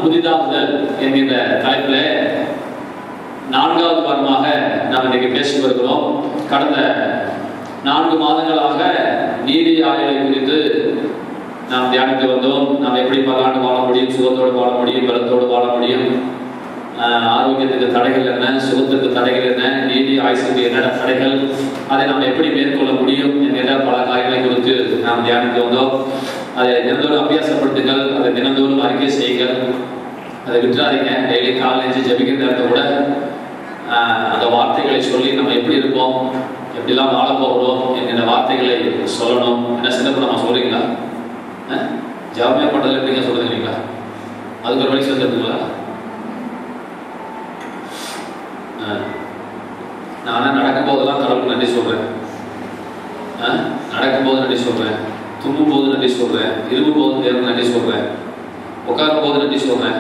புதிதாகுதல் என்கின்ற தலைப்பில் 4வது வாரமாக நாம் இன்றைக்கு பேசி வருகிறோம். கடந்த 4 மாதங்களாக நீதி ஆய்வை குறித்து நாம் தியானித்து வந்தோம். நாம் எப்படி பல்லாண்டு வாழ முடியும், சுகத்தோடு வாழ முடியும், பலத்தோடு வாழ முடியும், ஆரோக்கியத்துக்கு தடைகள் என்ன, சுகத்துக்கு தடைகள் என்ன, நீதி ஆயுசுக்கு என்னென்ன தடைகள், அதை நாம் எப்படி மேற்கொள்ள முடியும் என்கிற பல காரியங்களை குறித்து நாம் தியானித்து வந்தோம். அதை தினந்தோறும் அபியாசப்படுத்துங்கள், அதை தினந்தோறும் அறிக்கை செய்யுங்கள், அதை விட்டுறாதீங்க. டெய்லி காலேஜ் ஜெபிக்கிற நேரத்தை கூட அந்த வார்த்தைகளை சொல்லி நம்ம எப்படி இருப்போம், எப்படிலாம் வாழ போகிறோம் என்கிற வார்த்தைகளை சொல்லணும். என்ன சிறப்பு நம்ம சொல்றீங்களா? ஜாமியா பண்றதுல எப்படிங்க சொல்றீங்களா? அதுக்கு ஒரு வழி சொல்லுங்களா? நான் நடக்கும் போதெல்லாம் கடவுளுக்கு நன்றி சொல்றேன், நடக்கும் போது நன்றி சொல்றேன், தும்பும் போது நன்றி சொல்றேன், இரும்பு போது தேர்வு நன்றி சொல்றேன், உட்காரும் போது நன்றி சொல்றேன்.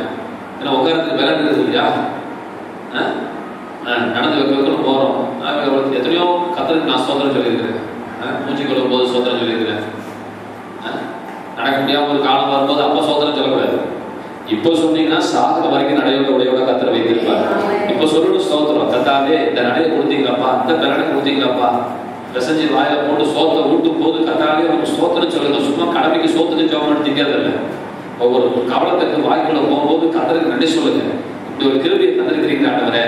ஏன்னா உட்காரத்துக்கு விலை இருக்குது இல்லையா? நடந்து வைக்கிறதுக்கு போறோம். எத்தனையோ கத்தருக்கு நான் சோதனை சொல்லியிருக்கிறேன், மூச்சு கொள்ளும் போது சோதனை சொல்லியிருக்கிறேன். நடக்க முடியாம ஒரு காலம் வரும்போது அப்ப சோதனை சொல்லக்கூடாது. இப்போ சொன்னீங்கன்னா சாகர வரைக்கும் நடையோட உடையோட கத்தரை வைத்திருப்பார். இப்போ சொல்லணும் ஸ்தோத்திரம், கத்தாவே இந்த நடையை கொடுத்தீங்களாப்பா, இந்த பிறனை கொடுத்தீங்களாப்பா, விசஞ்சி வாயில போட்டு சோத்தை ஊட்டும் போது கத்தாவே ஒரு ஸ்தோத்திரம் சொல்லுங்க. சும்மா கடமைக்கு சோத்துக்கு ஜோம் திங்கிறது இல்லை. ஒவ்வொரு கவலத்துக்கு வாய்க்குள்ள போகும்போது கத்தருக்கு நன்றி சொல்லுங்க. இப்படி ஒரு கிருபியை தந்திருக்கிறீங்க ஆண்டவரே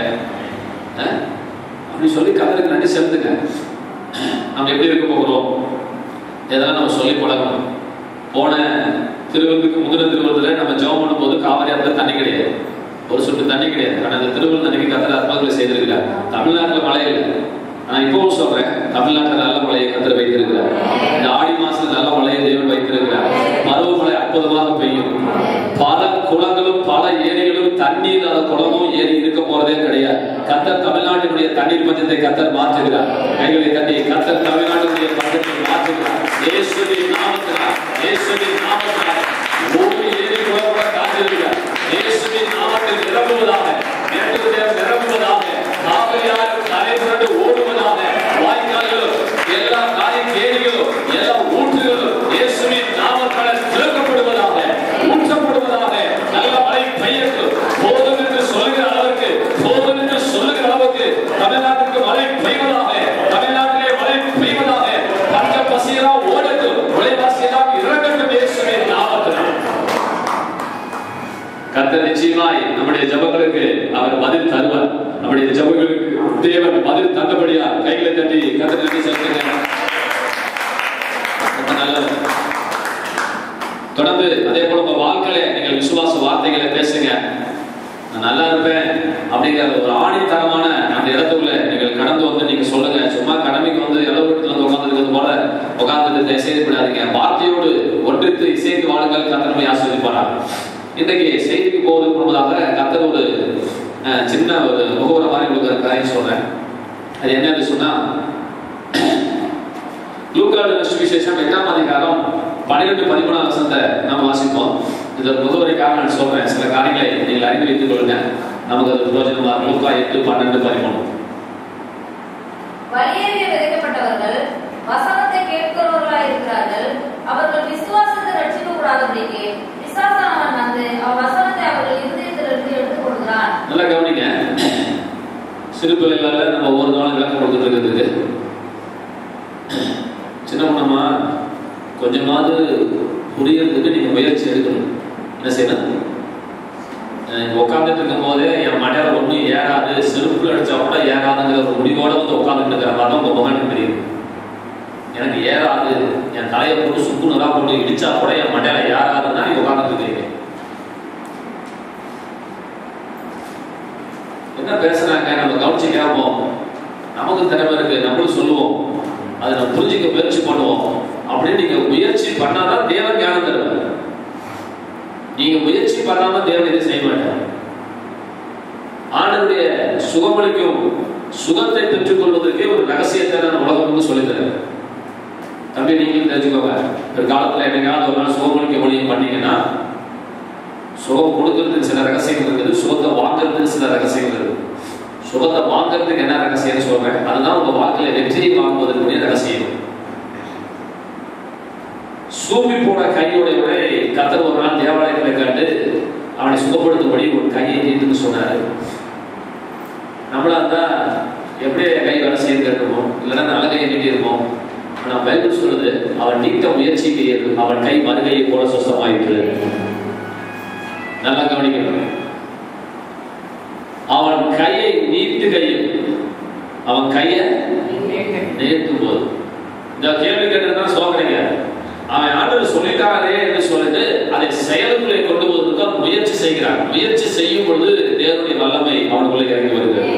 அப்படி சொல்லி கத்தருக்கு நன்றி செலுத்துங்க. நம்ம எப்படி இருக்க போகிறோம் இதெல்லாம் நம்ம சொல்லி பழகணும். போன திருவிழுக்கு முந்தின திருவிழத்தில் நம்ம ஜெபம் பண்ணும் போது காவிரியாத்துல தண்ணி கிடையாது, ஒரு சொட்டு தண்ணி கிடையாது. ஆனால் அந்த திருவிழா தண்ணிக்கு கத்தர் அற்புதங்களை செய்திருக்கிறார். தமிழ்நாட்டில் மழை இல்லை, ஆனால் இப்பவும் சொல்றேன், தமிழ்நாட்டில் நல்ல மழையை கத்தர் வைத்திருக்கிறார். இந்த ஆடி மாசத்துல நல்ல மழையை தேவன் வைத்திருக்கிறார். பருவமழை அற்புதமாக பெய்யும். பல குளங்களும் பல ஏரிகளும் தண்ணீர் குளமும் ஏரி இருக்க போறதே கிடையாது. கத்தர் தமிழ்நாட்டினுடைய தண்ணீர் பஞ்சத்தை கத்தர் மாற்றுகிறார். கைகளை தண்ணி கத்தர் தமிழ்நாட்டினுடைய பஞ்சத்தை மாற்றுகிறார். இயேசுவின் நாமத்தினால், இயேசுவின் நாமத்தினால் ஒரு ஏரி குளம் கூட காத்திருக்கிறார். இயேசுவின் நாமத்தில் நிரம்புவதாக, நிரம்புவதாக, காவிரியாறு கரை புரண்டு ஓடுவதாக, வாய்க்கால்களும் எல்லா ஏரிகளும் எல்லா ஊற்றுகளும் இயேசுவின் நாமத்தால் திறக்கப்படுவதாக, ஊற்றப்படுவதாக. நல்ல மழை பெய்யட்டும். போதும் என்று சொல்லுகிற அளவுக்கு, போதும் என்று சொல்லுகிற அளவுக்கு தமிழ்நாட்டுக்கு மழை பெய்வதாக, தமிழ்நாட்டிலே மழை பெய்வதாக. பஞ்ச பசியெல்லாம் ஓடட்டும், விளைவாசியெல்லாம் இறங்கட்டும் இயேசுவின் நாமத்தினால். கர்த்தர் நிச்சயமாய் நம்முடைய ஜெபங்களுக்கு அவர் பதில் தருவார். நம்முடைய ஜெபங்களுக்கு தேவன் பதில் தந்தபடியா கைகளை தட்டி கர்த்தருக்கு நன்றி செலுத்துங்க. தொடர்ந்து அதே போல உங்க வாழ்க்கையில நீங்கள் விசுவாச வார்த்தைகளை பேசுங்க. நான் நல்லா இருப்பேன் அப்படிங்கிற ஒரு ஆணித்தரமான அந்த இடத்துக்குள்ள நீங்கள் கடந்து வந்து நீங்க சொல்லுங்க. சும்மா கடமைக்கு வந்து இளவு வீட்டுல வந்து உட்கார்ந்துருக்கிறது போல உட்கார்ந்துட்டு இசைக்கப்படாதீங்க. வார்த்தையோடு ஒன்றித்து இசைத்து வாழுங்கள், கர்த்தர் ஆசீர்வதிப்பாரா. இன்றைக்கு செய்திக்கு போவதற்கு முன்பதாக கர்த்தர் ஒரு சின்ன ஒரு முகவர மாதிரி உங்களுக்கு காரியம் சொல்றேன். அது என்னன்னு சொன்னா, லூக்கா சுவிசேஷம் 8ஆம் அதிகாரம் 12-13 வசனத்தை நம்ம வாசிப்போம். இந்த முகவரிக்காக நான் சொல்றேன். சில காரியங்களை நீங்கள் அறிந்து வைத்துக் கொள்ளுங்க, நமக்கு அது பிரயோஜனமா. லூக்கா 8:12-13. வழியறிய விதைக்கப்பட்டவர்கள் வசனத்தை கேட்கிறவர்களாய் இருக்கிறார்கள். அவர்கள் விசுவாசத்தை ரட்சிக்கப்படாதபடிக்கு பிசாசானவன் வந்து வசனத்தை அவர்கள் இருதயத்திலிருந்து எடுத்துக் கொள்கிறான். நல்லா கவனிங்க. சிறு பிள்ளைகளால நம்ம ஒவ்வொரு நாளும் விளக்கம் கொடுத்துட்டு இருக்கிறது சின்ன பொண்ணம்மா, கொஞ்சமாவது புரியறதுக்கு நீங்க முயற்சி எடுக்கணும். என்ன செய்யணும்? உட்காந்துட்டு இருக்கும் போதே என் மடையில ஒன்றும் ஏறாது, செருப்புல அடிச்சா கூட ஏறாதுங்கிற ஒரு முடிவோட வந்து உட்காந்துட்டு இருக்கிற மாதிரி உங்க முகம் தெரியுது. எனக்கு ஏறாது, என் தலையை போட்டு சுக்கு நூறா போட்டு இடிச்சா கூட என் மண்டையில ஏறாதுன்னா நீங்க உட்காந்துட்டு இருக்கீங்க. என்ன பேசுறாங்க நம்ம கவனிச்சு கேட்போம். நமக்கு திறமை இருக்கு, நம்மளும் சொல்லுவோம், அதை நம்ம புரிஞ்சுக்க முயற்சி பண்ணுவோம். அப்படின்னு நீங்க முயற்சி பண்ணாதான் தேவன் ஞானம் தருவார். நீங்க முயற்சி பண்ணாம தேவன் எதுவும் செய்ய மாட்டார். ஆண்டவருடைய சுகமளிக்கும் சுகத்தை பெற்றுக் கொள்வதற்கே ஒரு ரகசியத்தை நான் உலகம் சொல்லி தரேன். தம்பி நீங்களும் தெரிஞ்சுக்கோங்க. ஒரு காலத்துல என்னைக்காவது ஒரு நாள் சுகமளிக்க ஒளியை பண்ணீங்கன்னா, சுகம் கொடுக்கறதுக்கு சில ரகசியங்கள் இருக்குது, சுகத்தை வாங்குறதுக்கு சில ரகசியங்கள் இருக்குது. சுகத்தை வாங்குறதுக்கு என்ன ரகசியம் சொல்றேன், அதுதான் உங்க வாழ்க்கையில வெற்றியை வாங்குவதற்குரிய ரகசியம். சூம்பி போன கையோட கர்த்தர் ஒரு நாள் தேவாலயத்தில் கண்டு அவனை சுகப்படுத்தும்படி ஒரு கையை நீட்டுன்னு சொன்னாரு. நம்மளா இருந்தா எப்படியே கை வேலை செய்து கேட்டுருவோம், இல்லைன்னா நல்ல கையை நீட்டிருப்போம். ஆனா பைபிள் சொல்லுது, அவன் நீட்ட முயற்சிக்கையில் அவன் கை மறுகையை போல சுத்தமாயிற்று. நல்லா கவனிக்கணும். அவன் கையை நீட்டுகையில், அவன் கையை நீட்டும் போது, இந்த கேள்வி கேட்டதுதான் சோதனைங்க. அவன் ஆண்டவர் சொல்லிட்டாரே என்று சொல்லிட்டு அதை செயலுக்குள்ளே கொண்டு வருவதற்கு முயற்சி செய்கிறான். முயற்சி செய்யும் பொழுது தேவனுடைய வல்லமை அவனுக்குள்ளே இறங்கி வருகிறது.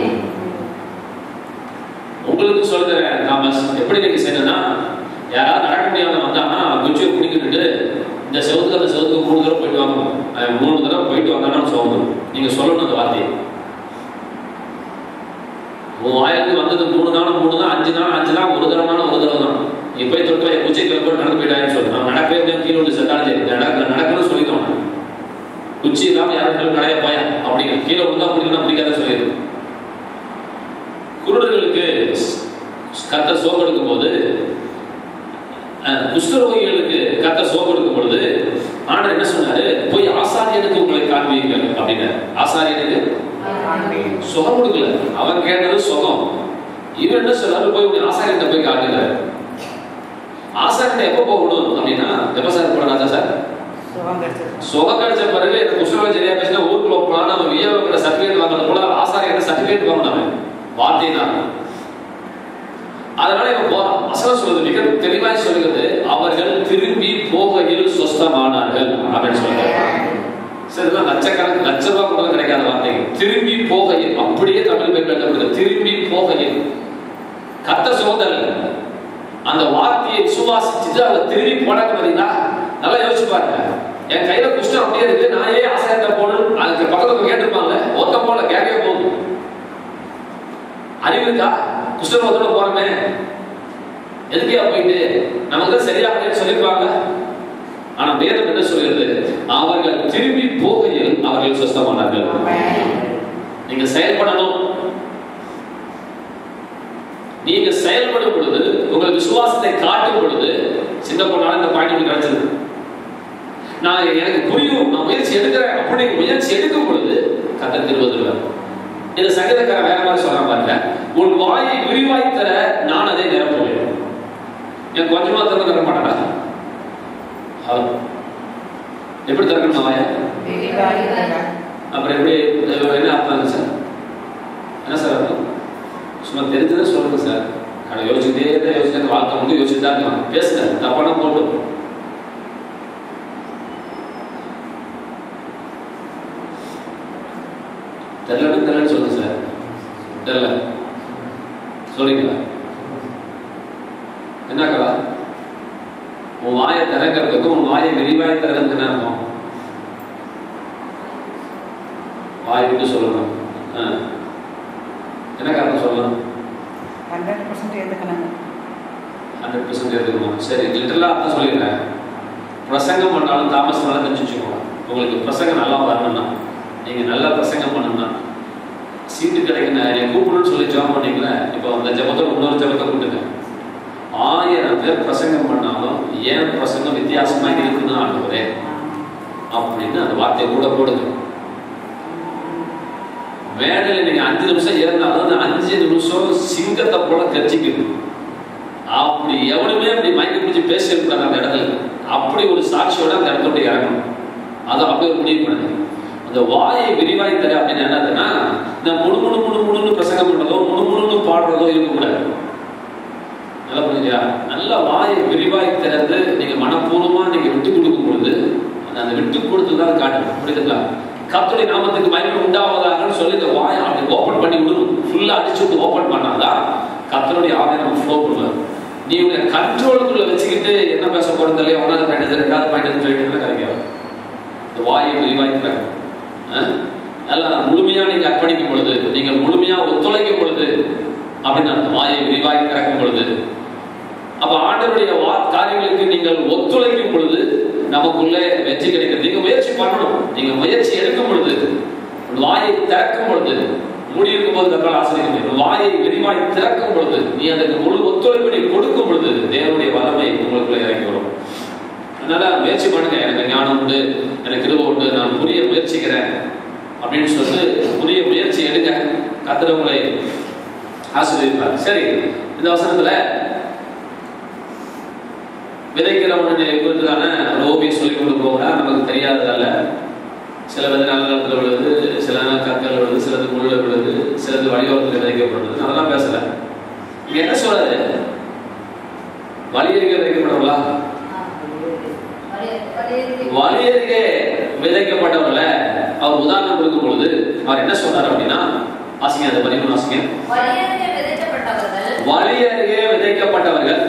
உங்களுக்கு சொல்லுறேன், நாம எப்படி நீங்க செய்யணும்னா, யாராவது நடக்க முடியாத வந்தாங்கன்னா குச்சியை பிடிக்கிட்டு இந்த செவத்துக்கு அந்த செவத்துக்கு 3 தடவை போயிட்டு வாங்க, 3 தடவை போயிட்டு வந்தாலும் சோதணும். நீங்க சொல்லணும் அந்த வார்த்தையை. உன் வாயிலிருந்து வந்தது 3 நாள் 3 தான், 5 நாள் 5 நாள், 1 தடவை 1 தடவை தான். நீ போய் தொட்டு குச்சியை கிளம்ப நடந்து போயிட்டான்னு சொல்லு. நான் நடக்கவே கீழே வந்து செத்தாலே நடக்கணும்னு சொல்லிக்கணும். குச்சி இல்லாம யாரும் கடையா போயா அப்படிங்கிற கீழே விழுந்தா பிடிக்கணும் பிடிக்காத சொல்லிடு. குருடர்களுக்கு கர்த்தர் சோகம் எடுக்கும் போது, குஷ்டரோகிகளுக்கு கர்த்தர் சோகம் எடுக்கும் பொழுது ஆண்டவர் என்ன சொன்னாரு, போய் ஆசாரியனுக்கு உங்களை காண்பீர்கள் அப்படின்னு. ஆசாரியனுக்கு சுகம் கொடுக்கல, அவன் கேட்டது சுகம். இவன் என்ன சொன்னாரு, போய் உங்க ஆசாரியத்தை போய் காட்டுங்க. ஆசாரியத்தை எப்ப போகணும் அப்படின்னா, எப்ப சார் போனா சார் சுகம் கிடைச்ச பிறகு இந்த குஷ்டரோகம் சரியா பேசினா ஊருக்குள்ள போனா நம்ம விஏஓ சர்டிபிகேட் வாங்குறது போல ஆசாரியத்தை சர்டிபிகேட் வாங்கணும் வார்த்தைதான். அதனால இவன் போறான். வசனம் சொல்லுது, மிக தெளிவாய் சொல்லுகிறது, அவர்கள் திரும்பி போகையில் சொஸ்தமானார்கள் அப்படின்னு சொல்றாங்க. சரிதான், லட்சக்கணக்கு லட்ச ரூபாய் கூட கிடைக்காத வார்த்தைகள். திரும்பி போகையில், அப்படியே தமிழ் பேர் திரும்பி போகையில் கத்த சோதல் அந்த வார்த்தையை விசுவாசிச்சுட்டு அதை திரும்பி போனாங்க. பார்த்தீங்களா, நல்லா யோசிச்சு பாருங்க. என் கையில குஷ்டம் அப்படியே இருக்கு, நான் ஏன் ஆசாரியத்தை போகணும்? அதுக்கு பக்கத்துல கேட்டிருப்பாங்க, ஒத்த போல கேட்கவே போகுது. அறிவு இருக்கா? குஷ்டரோகத்தோட போறமே எதுக்கையா போயிட்டு நமக்கு சரியா சொல்லிருப்பாங்க. ஆனா வேதம் என்ன சொல்கிறது, அவர்கள் திரும்பி போகையில் அவர்கள் சுத்தமானார்கள். நீங்க செயல்படணும். நீங்க செயல்படும் பொழுது, உங்கள் விசுவாசத்தை காட்டும் பொழுது, சின்ன பொண்ணால இந்த பாயிண்ட் கிடைச்சது. நான் எனக்கு புரியும், நான் முயற்சி எடுக்கிறேன் அப்படி முயற்சி எடுக்கும் பொழுது கர்த்தர் திருவதுவார். இந்த சங்கீதக்காரன் வேற மாதிரி சொல்றான் பாருங்க, உன் வாயை விரிவாய் தர நான் அதை நிரப்புவேன். என் கொஞ்சமா திறந்து தர மாட்டேனா? எப்படி திறக்கணும் வாய? அப்புறம் எப்படி என்ன அர்த்தம் சார்? என்ன சார் அர்த்தம்? சும்மா தெரிஞ்சதை சொல்லுங்க சார். ஆனால் யோசிச்சுட்டே வாழ்க்கை வந்து யோசிச்சுட்டு தான் இருக்கலாம். பேசுங்க, தப்பான போட்டு தெரியலன்னு சொல்லுங்க சார். தெரியல சொல்றீங்களா? என்னக்கா உன் வாயை திறக்கிறதுக்கு உன் வாயை விரிவாய் திறந்து என்ன இருக்கும்? வாய் விட்டு சொல்லணும். என்ன காரணம் சொல்லணும்? 100% ஏத்துக்கணும். 100% ஏத்துக்கணும். சரி, லிட்டரலா அதான் சொல்லிடுறேன். பிரசங்கம் பண்ணாலும் தாமசம் தெரிஞ்சு வச்சுக்கோங்க. உங்களுக்கு பிரசங்கம் நல்லா வரணும்னா, நீங்க நல்லா பிரசங்கம் பண்ணணும்னா, சீட்டு கிடைக்கணும். என்னை கூப்பிடணும்னு சொல்லி ஜெபம் பண்ணீங்களே, இப்போ அந்த ஜெபத்தை இன்னொரு ஜெபத்தை கூப்பிட்டுங்க. 1000 பேர் பிரசங்கம் பண்ணாலும் ஏன் பிரசங்கம் வித்தியாசமா இருக்குன்னு ஆண்டவரே அப்படின்னு அந்த வார்த்தையை கூட போடுங்க. மேடையில் நீங்க 5 நிமிஷம் ஏறினாலும் அந்த 5 நிமிஷம் சிங்கத்தை போல கட்சிக்குது. அப்படி எவனுமே அப்படி மயக்க பிடிச்சி பேசியிருக்கூடாது அந்த இடத்துல. அப்படி ஒரு சாட்சியோட அந்த இடத்துல இறங்கணும். அதை அப்படி ஒரு முடிவு பண்ணுங்க. அந்த வாயை விரிவாய் தர அப்படின்னு என்னதுன்னா, இந்த முழு பிரசங்கம் பண்றதோ முழு பாடுறதோ இருக்கக்கூடாது. நல்லா புரியுதா? நல்ல வாயை விரிவாய் திறந்து நீங்க மனப்பூர்வமா நீங்க விட்டு கொடுக்கும் பொழுது அந்த விட்டு கொடுத்துதான் காட்டணும். புரியுதுங்களா? கர்த்தருடைய நாமத்துக்கு மகிமை உண்டாவதாகன்னு சொல்லி இந்த வாயை அப்படி ஓபன் பண்ணி விடணும். ஃபுல்லா அடிச்சுட்டு ஓபன் பண்ணாதான் கர்த்தருடைய ஆவியை நம்ம ஃப்ளோ பண்ணுவார். நீ உங்க கண்ட்ரோலுக்குள்ள வச்சுக்கிட்டு என்ன பேச போறது இல்லையா, 1வது பாயிண்ட் 2வது பாயிண்ட் சொல்லிட்டு கிடைக்காது. இந்த வாயை விரிவாய் திறக்கணும். அதெல்லாம் முழுமையா நீங்க அர்ப்பணிக்கும் பொழுது, நீங்க முழுமையா ஒத்துழைக்கும் பொழுது அப்படின்னு அந்த வாயை விரிவாய் திறக்கும் பொழுது, அப்ப ஆண்டவருடைய காரியங்களுக்கு நீங்கள் ஒத்துழைக்கும் பொழுது நமக்குள்ளே வெற்றி கிடைக்கிறது. நீங்க முயற்சி பண்ணணும். நீங்க முயற்சி எடுக்கும் பொழுது, வாயை திறக்கும் பொழுது, மூடி இருக்கும் போது தக்கால் ஆசிரியர் வாயை விரிவாய் திறக்கும் பொழுது, நீ அதற்கு முழு ஒத்துழைப்பு நீ கொடுக்கும் பொழுது தேவனுடைய வல்லமை உங்களுக்குள்ள இறங்கி வரும். அதனால முயற்சி பண்ணுங்க, எனக்கு ஞானம் உண்டு, எனக்கு கிருபை உண்டு, நான் புரிய முயற்சிக்கிறேன் அப்படின்னு சொல்லிட்டு புரிய முயற்சி எடுங்க. கர்த்தர் உங்களை ஆசீர்வதிப்பார். சரி, இந்த வசனத்துல விதைக்கிறவனை குறித்துதான ஒரு ஓவியம் சொல்லி கொண்டு போகிறார். நமக்கு தெரியாததல்ல. சில விதை நல்ல நிலத்தில் விழுது, சில கற்கள் விழுது, சிலது முள்ள விழுது, சிலது வழியோரத்தில் விதைக்கப்படுது. அதெல்லாம் பேசல. இங்க என்ன சொல்றாரு? வழியருகே விதைக்கப்பட்டவர்களா? வழியருகே விதைக்கப்பட்டவர்கள அவர் உதாரணம் கொடுக்கும் பொழுது அவர் என்ன சொல்றாரு அப்படின்னா, வாசிங்க, அதை பதிவு வாசிங்க. வழியருகே விதைக்கப்பட்டவர்கள்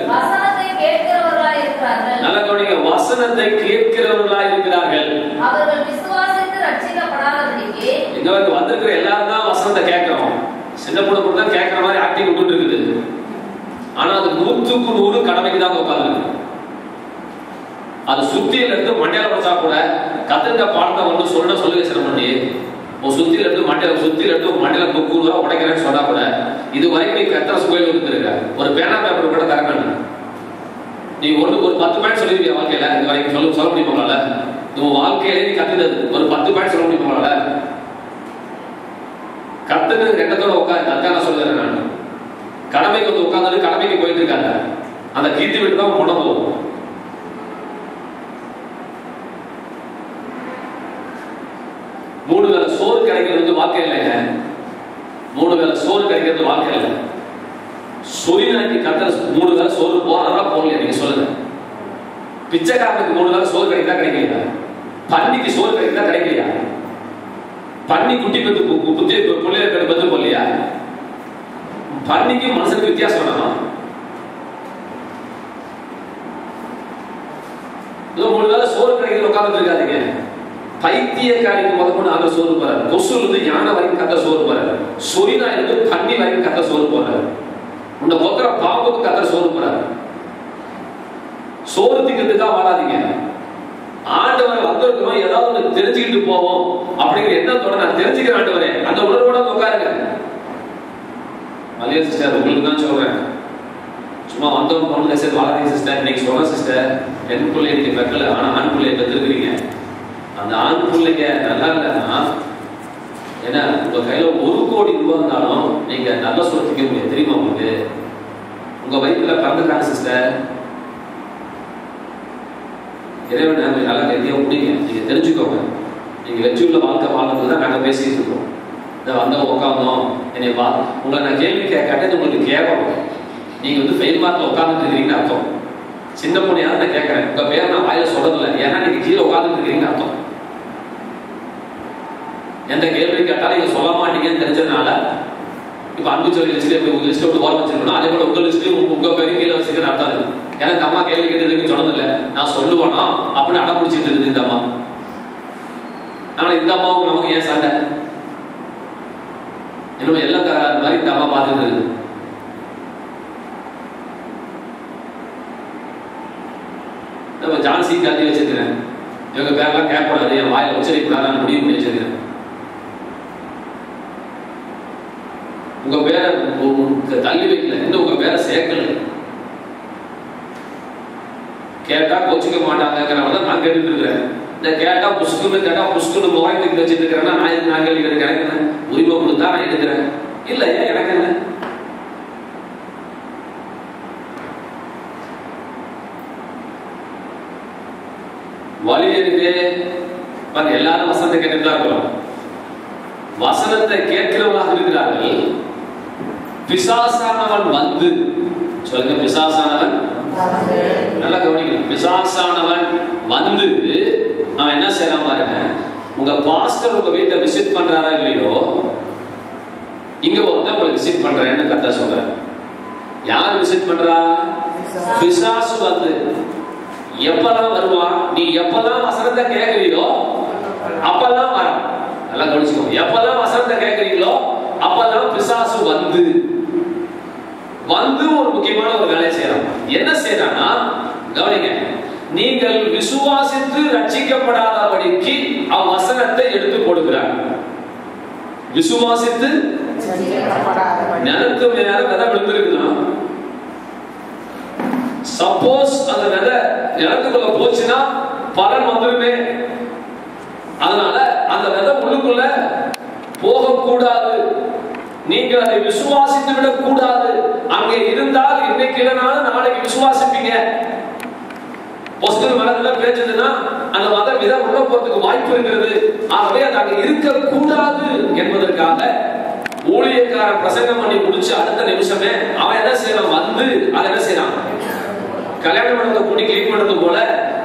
நல்ல கவனிங்க, வசனத்தை கேட்கிறவர்களாய் இருக்கிறார்கள். அவர்கள் விசுவாசித்து ரட்சிக்கப்படாதபடிக்கு. இங்க வந்திருக்கிற எல்லாரும் தான் வசனத்தை கேட்கிறோம். சின்ன பொண்ணு தான் கேட்கிற மாதிரி ஆக்டிங் கொண்டு இருக்குது. ஆனா அது 100க்கு 100 கடமைக்கு தான் உட்கார்ந்து. அது சுத்தியில இருந்து மண்டையில வச்சா கூட கத்துக்கிட்ட பாடத்தை வந்து சொல்லுங்க சில பண்ணி சுத்தியில இருந்து மண்டையில குக்கூரா உடைக்கிறேன்னு சொன்னா கூட இது வரைக்கும் கத்தர சுவையில் இருந்திருக்க ஒரு பேனா பேப்பர் கூட தரணும். நீ ஒரு 10 பாயிண்ட் சொல்லிருக்கிய வாழ்க்கையில இது வரைக்கும் சொல்ல முடியுமால? உன் வாழ்க்கையில நீ கத்துனது ஒரு 10 பாயிண்ட் சொல்ல முடியுமால? கத்துக்கிறது ரெண்டத்தோட உட்காந்து அதுக்காக நான் சொல்லுறேன். நான் கடமைக்கு வந்து உட்காந்து கடமைக்கு போயிட்டு இருக்காங்க. அந்த கீர்த்தி விட்டு தான் பொண்ண போகும். மூணு வேளை சோறு கிடைக்கிறது வாழ்க்கை இல்லைங்க. 3 வேளை சோறு கிடைக்கிறது வாழ்க்கை இல்லை. சொரிநாய்க்கு கத்தர 3 வேளை சோறு போறதா போகலையா? நீங்க சொல்லுங்க. பிச்சைக்காரனுக்கு 3 வேளை சோறு கிடைக்கிறதா கிடைக்கலையா? பன்னிக்கு சோறு கிடைக்கிறதா கிடைக்கலையா? பன்னி குட்டி புத்தி பிள்ளைய பத்து போலையா? பன்னிக்கு மனுஷனுக்கு வித்தியாசம் வேணும். 3 வேளை சோறு கிடைக்கிறது உட்கார்ந்து இருக்காதீங்க. பைத்தியக்காரிக்கு முதற்கொண்டு ஆக சோறு போறாரு. கொசுல இருந்து யானை வரைக்கும் கத்த சோறு போறாரு. சொரினா இருந்து பன்னி வரைக்கும் கத்த சோறு போறாரு. உன்னை கொத்துற பாம்புக்கு கத்த சோறு போறாரு. சோறு திங்கிறதுக்காக வாழாதீங்க. ஆண்டவரை வந்திருக்கிறோம், ஏதாவது ஒன்று தெரிஞ்சுக்கிட்டு போவோம் அப்படிங்கிற எண்ணத்தோட நான் தெரிஞ்சுக்கிறேன் ஆண்டவரே அந்த உணர்வோட உட்காருங்க. மல்லிகா சிஸ்டர் உங்களுக்கு தான் சொல்றேன். சும்மா வந்தவங்க பொண்ணு சேர்த்து வாழாதீங்க சிஸ்டர். இன்னைக்கு சொல்றேன் சிஸ்டர், பெண் பிள்ளை இன்னைக்கு வைக்கல, ஆனா ஆண் பிள்ளையை பெற்றிருக்கிறீங்க. அந்த ஆண் பிள்ளைங்க நல்லா இல்லைன்னா ஏன்னா உங்க கையில 1 கோடி ரூபாய் இருந்தாலும் நீங்க நல்லா சொல்லிக்க முடியாது. தெரியுமா உங்களுக்கு? உங்க வயிற்றுல பிறந்துட்டாங்க சிஸ்டர். இறைவன் நல்லா கட்டியா முடிங்க. நீங்க தெரிஞ்சுக்கோங்க. நீங்க வெற்றியுள்ள வாழ்க்கை வாழ்றது தான் நாங்க பேசிட்டு இருக்கோம். இதை வந்தவங்க உட்காந்தோம் என்னை உங்களை நான் கேள்வி கேட்டது உங்களுக்கு கேட்கணும். நீங்க வந்து ஃபெயில் மார்க்ல உட்காந்துட்டு இருக்கிறீங்கன்னு அர்த்தம். சின்ன பொண்ணையாவது நான் கேட்கறேன். உங்க பேர் நான் வாயில சொல்றதில்லை, ஏன்னா நீங்க கீழே உட்காந்துட்டு இருக்கிறீங்கன்னு அர்த்தம். எந்த கேள்வி கேட்டாலும் நீங்க சொல்ல மாட்டீங்கன்னு தெரிஞ்சதுனால இப்ப அன்பு சொல்லி லிஸ்ட் விட்டு ஓரம் வச்சிருக்கணும். அதே போல உங்க லிஸ்ட்லயும் உங்க பேரும் கீழே வச்சுக்கிற அர்த்தம் இருக்கு. எனக்கு அம்மா கேள்வி கேட்டதுக்கு சொன்னதில்லை, நான் சொல்லுவேனா அப்படின்னு அடம்பிடிச்சிட்டு இருக்குது இந்த அம்மா. ஆனா இந்த அம்மாவுக்கு நமக்கு ஏன் சண்டை? என்னமோ எல்லாம் தராது மாதிரி இந்த அம்மா பார்த்துட்டு இருக்குது. நம்ம ஜான்சி கல்வி வச்சிருக்கிறேன். இவங்க பேரெல்லாம் கேட்கக்கூடாது, என் வாயில உச்சரிக்கூடாது, நான் முடிவு பண்ணி வச்சிருக்கிறேன். உங்க பேரை தள்ளி வைக்கல, இன்னும் உங்க பேரை சேர்க்கல. கேட்டா கோச்சிக்க மாட்டாங்கிறவங்க நான் கேட்டுட்டு இருக்கிறேன். இந்த கேட்டா புஷ்குன்னு முகாயத்துக்கு வச்சுட்டு இருக்கிறேன்னா நான் எதுக்கு நான் கேள்வி எனக்கு உரிமை கொடுத்தா நான் எடுக்கிறேன். இல்ல ஏன் எனக்கு என்ன? வழி இருக்கு. எல்லாரும் வசனத்தை கேட்டுட்டு தான் இருக்கிறோம். வசனத்தை கேட்கிறவர்களாக இருக்கிறார்கள். பிசாசானவன் வந்து சொல்லுங்க, பிசாசானவன் நல்லா கவனிக்கணும். பிசாசானவன் வந்து அவன் என்ன செய்யறான் பாருங்க. உங்க பாஸ்டர் உங்க வீட்டை விசிட் பண்றாரா இல்லையோ, இங்க வந்து உங்களை விசிட் பண்றேன்னு கர்த்தர் சொல்றார். யார் விசிட் பண்றா? பிசாசு வந்து எப்பெல்லாம் வருவான், நீ எப்பெல்லாம் வசனத்தை கேட்கிறீங்களோ அப்பெல்லாம் வரான். நல்லா கவனிச்சுக்கோ. எப்பெல்லாம் வசனத்தை கேட்கிறீங்களோ அப்பெல்லாம் பிசாசு வந்து ஒரு முக்கியமான ஒரு வேலையை செய்யறான். என்ன செய்யறான்னா கவனிங்க, நீங்கள் விசுவாசித்து ரட்சிக்கப்படாதபடிக்கு அவன் வசனத்தை எடுத்து கொடுக்கிறார். விசுவாசித்து நிலத்து நேரம் கதை விழுந்திருக்குதான். சப்போஸ் அந்த விதை நிலத்துக்குள்ள போச்சுன்னா பலன் வந்துருமே. அதனால அந்த விதை உள்ளுக்குள்ள போகக்கூடாது. நீங்கள் அதை விசுவாசித்து விடக் கூடாது. அங்கே இருந்தால் இன்னைக்கு இல்லைனாலும் நாளைக்கு விசுவாசிப்பீங்க. பொஸ்தல் மனதுல பேசுதுன்னா அந்த மத விதை உள்ள போறதுக்கு வாய்ப்பு இருக்கிறது. ஆகவே அது அங்க இருக்கக்கூடாது என்பதற்காக ஊழியக்காரன் பிரசங்கம் பண்ணி முடிச்சு அடுத்த நிமிஷமே அவன் என்ன செய்யறான், வந்து அதை என்ன செய்யறான், கல்யாண மண்டபத்தை கூட்டி கிளீன் பண்ணது போல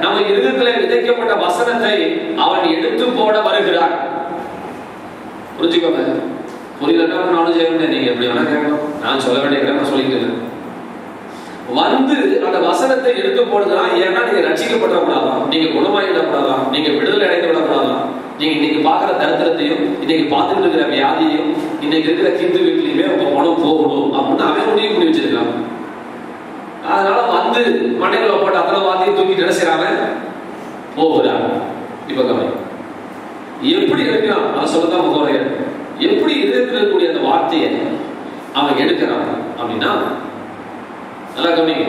நம்ம இருதயத்திலே விதைக்கப்பட்ட வசனத்தை அவன் எடுத்து போட வருகிறான். புரிஞ்சுக்கோங்க. புரியலன்னா நானும் செய்யணும், நீங்க எப்படி வேணா கேட்கணும், நான் சொல்ல வேண்டிய சொல்லிக்கிறேன். வந்து அந்த வசனத்தை எடுத்து போடுகிறான். ஏன்னா நீங்க ரட்சிக்கப்படக்கூடாதான், நீங்க குணமாயிடக்கூடாதான், நீங்க விடுதலை அடைந்துவிடக்கூடாதான், நீங்க இன்னைக்கு பாக்குற தரித்திரத்தையும் இன்னைக்கு பார்த்துட்டு இருக்கிற வியாதியையும் இன்னைக்கு இருக்கிற கிந்து வீட்லயுமே உங்க பணம் போகணும் அப்படின்னு அவன் முடிவு பண்ணி வச்சிருக்கான். அதனால வந்து மண்டைகளை போட்டு அத்தனை வார்த்தையும் தூக்கி நினைச்சாங்க போகிறான். இப்ப கவனி, எப்படி எடுக்கிறான் அதை சொல்லதான் முகவரை. எப்படி இருக்கக்கூடிய அந்த வார்த்தையை அவன் எடுக்கிறான் அப்படின்னா நல்லா கவனிங்க.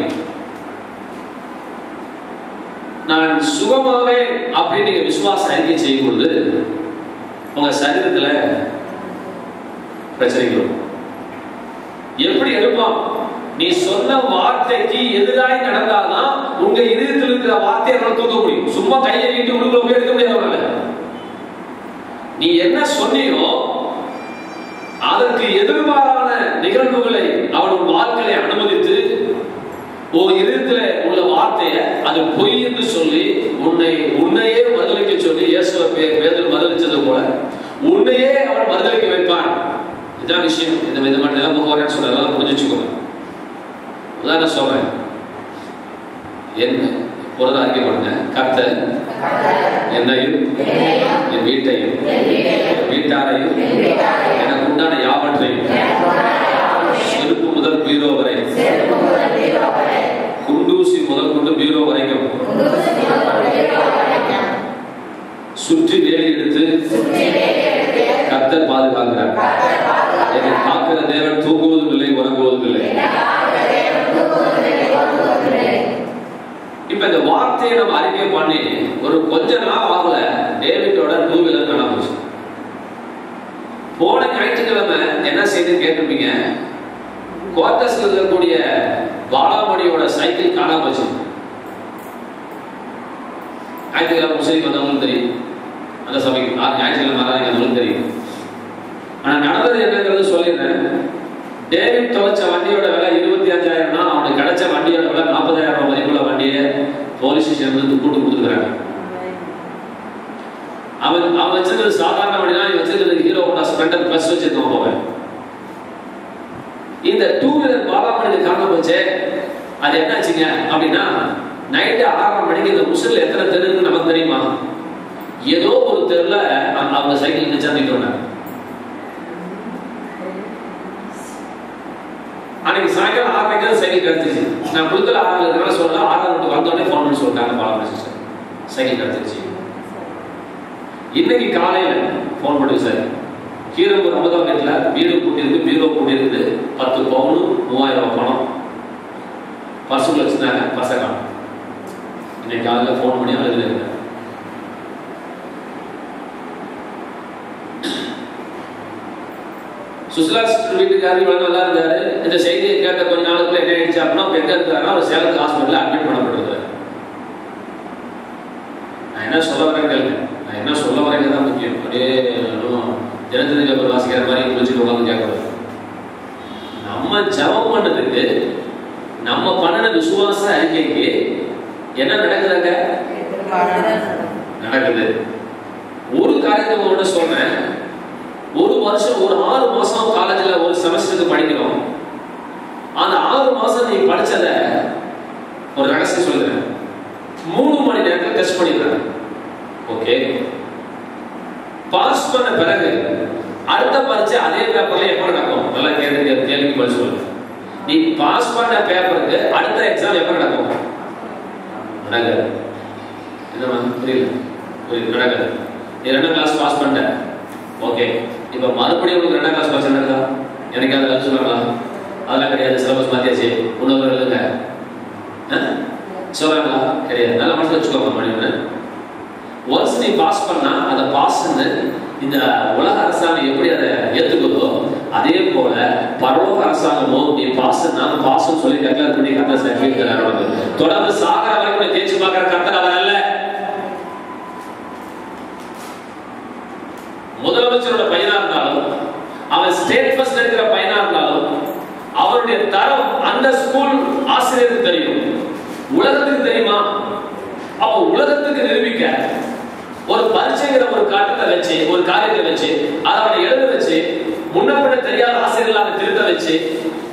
நான் சுகமாவே அப்படின்னு நீங்க விசுவாச அறிக்கை செய்யும் பொழுது உங்க சரீரத்துல பிரச்சனைகள் எப்படி எடுப்பான்? நீ சொன்ன வார்த்தைக்கு எதிராய் நடந்தாதான் உங்க இதயத்தில் இருக்கிற வார்த்தையை அவனை தூக்க முடியும். சும்மா கையை நீட்டி உள்ள போய் எடுக்க முடியாது. நீ என்ன சொன்னியோ அதற்கு எதிர்மாறான நிகழ்வுகளை அவன் வாழ்க்கையை அனுமதித்து ஒரு இதயத்துல உள்ள வார்த்தையை அது பொய் என்று சொல்லி உன்னையே மறுதலிக்க சொல்லி இயேசுவை பேதுரு மறுதலிச்சது போல உன்னையே அவன் மறுதலிக்க வைப்பான். இதான் விஷயம். இந்த விதமான நிலைமை போறேன்னு சொல்ல எல்லாம் புரிஞ்சுக்கோங்க. உதாரணம் சொல்றேன். என்ன பொருள் அறிக்கை பண்ணுங்க. கர்த்தர் என்னையும் என் வீட்டையும் என் வீட்டாரையும் எனக்கு உண்டான யாவற்றையும் செருப்பு முதல் பீரோ வரை குண்டூசி முதல் கொண்டு பீரோ வரைக்கும் சுற்றி வேலி எடுத்து கர்த்தர் பாதுகாக்கிறார். என்னை காக்கிற தேவன் தூங்குவதும் இல்லை உறங்குவதும் இல்லை. இப்ப இந்த வார்த்தையை நம்ம அறிக்கை பண்ணி ஒரு கொஞ்ச நாள் ஆகல டேவிட்டோட 2 வீலர் காணாம போச்சு. போன ஞாயிற்றுக்கிழமை என்ன செய்து கேட்டிருப்பீங்க, குவார்டர்ஸ்ல இருக்கக்கூடிய பாலாமணியோட சைக்கிள் காணாம போச்சு. ஞாயிற்றுக்கிழமை முஸ்லீம் வந்தவங்களுக்கு தெரியும், அந்த சபைக்கு ஞாயிற்றுக்கிழமை வந்தவங்களுக்கு தெரியும். ஆனா நடந்தது என்னங்கிறது சொல்லிடுறேன். டேவிட் துவைச்ச வண்டியோட விலை 25,000, அவனுக்கு கிடைச்ச வண்டியோட விலை 40,000 மதிப்புள்ள வண்டியை போலீஸ் ஸ்டேஷன் வந்து கூட்டு கொடுத்துருக்காங்க. அவன் வச்சிருந்தது சாதாரண வண்டி தான், வச்சிருந்தது ஹீரோ ஹோண்டா ஸ்ப்ளெண்டர் பிளஸ் வச்சிருக்கோம். போவேன் இந்த 2 வீலர் பாலாமணிக்கு காணாம போச்சு. அது என்னாச்சுங்க அப்படின்னா நைட்டு 6:30 மணிக்கு இந்த முசில் எத்தனை தெரு இருக்கு நமக்கு தெரியுமா? ஏதோ ஒரு தெருல அவங்க சைக்கிள் நிச்சா நிற்கிறாங்க. அன்னைக்கு சாயங்காலம் 6:30 சைக்கிள் கிடைச்சிச்சு. நான் குளத்துல 6:00 சொல்றேன். 6:00 வந்தோடனே போன் பண்ணி சொல்லிட்டாங்க பாலாமணி சிஸ்டர் சைக்கிள் கிடைச்சிருச்சு. இன்னைக்கு காலையில போன் பண்ணி சார் கீரம்பூர் 50ஆம் வீட்டுல வீடு கூட்டியிருக்கு, பீரோ கூட்டியிருக்கு, 10 பவுன் 3000 பணம் பர்சுல வச்சிருந்தாங்க. பசங்க இன்னைக்கு காலையில போன் பண்ணி அழுதுல இருக்க. சுசிலா வீட்டுக்காரி இவ்வளவு நல்லா இருந்தாரு. இந்த செய்தியை கேட்ட கொஞ்ச நாளுக்குள்ள என்ன ஆயிடுச்சு அப்படின்னா எங்க இருக்காருன்னா அவர் சேலத்து ஹாஸ்பிட்டல் அட்மிட் பண்ணப்பட்டிருக்காரு. நான் என்ன சொல்ல வரேன் கேளுங்க. நான் என்ன சொல்ல வரேங்க தான் முக்கியம். அப்படியே தினத்தனி பேப்பர் வாசிக்கிற மாதிரி குளிச்சுட்டு உட்காந்து கேட்கக்கூடாது. நம்ம ஜபம் பண்ணதுக்கு நம்ம பண்ணின விசுவாச அறிக்கைக்கு என்ன நடக்குதாங்க? நடக்குது. ஒரு காரியத்தை உங்களோட சொல்றேன். ஒரு வருஷம் ஒரு 6 மாசம் காலேஜ்ல ஒரு செமஸ்டருக்கு படிக்கிறோம். அந்த 6 மாசம் நீ படிச்சத ஒரு ரகசியம் சொல்லுறேன். 3 மணி நேரத்துல டெஸ்ட் பண்ணிடுறாங்க. ஓகே, பாஸ் பண்ண பிறகு அடுத்த பரீட்சை அதே பேப்பர்ல எப்ப நடக்கும்? நல்லா கேள்விக்கு பதில் சொல்லு. நீ பாஸ் பண்ண பேப்பருக்கு அடுத்த எக்ஸாம் எப்ப நடக்கும்? நடக்காது. என்ன புரியல? நடக்காது. நீ 2ஆம் கிளாஸ் பாஸ் பண்ணிட்ட. ஓகே, இப்ப மறுபடியும் உங்களுக்கு 2ஆம் கிளாஸ் பாஸ் நடக்குதா? எனக்கு அதை சொல்லுங்களா? அதெல்லாம் கிடையாது. சிலபஸ் மாத்தியாச்சு, இன்னொரு எழுதுங்க. சொல்றாங்களா? கிடையாது. நல்ல மனசுல வச்சுக்கோங்க. மனிதனை ஒன்ஸ் நீ பாஸ் பண்ணா அதை பாஸ்ன்னு இந்த உலக அரசாங்கம் எப்படி அதை ஏத்துக்குதோ அதே போல பரலோக அரசாங்கமும் நீ பாஸ்னா பாஸ்ன்னு சொல்லி டெக்ளேர் பண்ணி கர்த்தர் சர்டிஃபிகேட் தராரு. தொடர்ந்து சாகர வரைக்கும் தேய்ச்சி பார்க்கிற கர்த்தர் அவர் அல்ல. முதலமைச்சரோட பையனா இருந்தாலும் அவன் ஸ்டேட் ஃபர்ஸ்ட் எடுக்கிற பையனா இருந்தாலும் அவருடைய தரம் அந்த ஸ்கூல் ஆசிரியருக்கு தெரியும், உலகத்துக்கு தெரியுமா? அப்ப உலகத்துக்கு நிரூபிக்க ஒரு பரீட்சைங்கிற ஒரு காட்டத்தை வச்சு ஒரு காரியத்தை வச்சு அதை அவனை எழுத வச்சு முன்னப்பட தெரியாத ஆசிரியர்களாக திருத்த வச்சு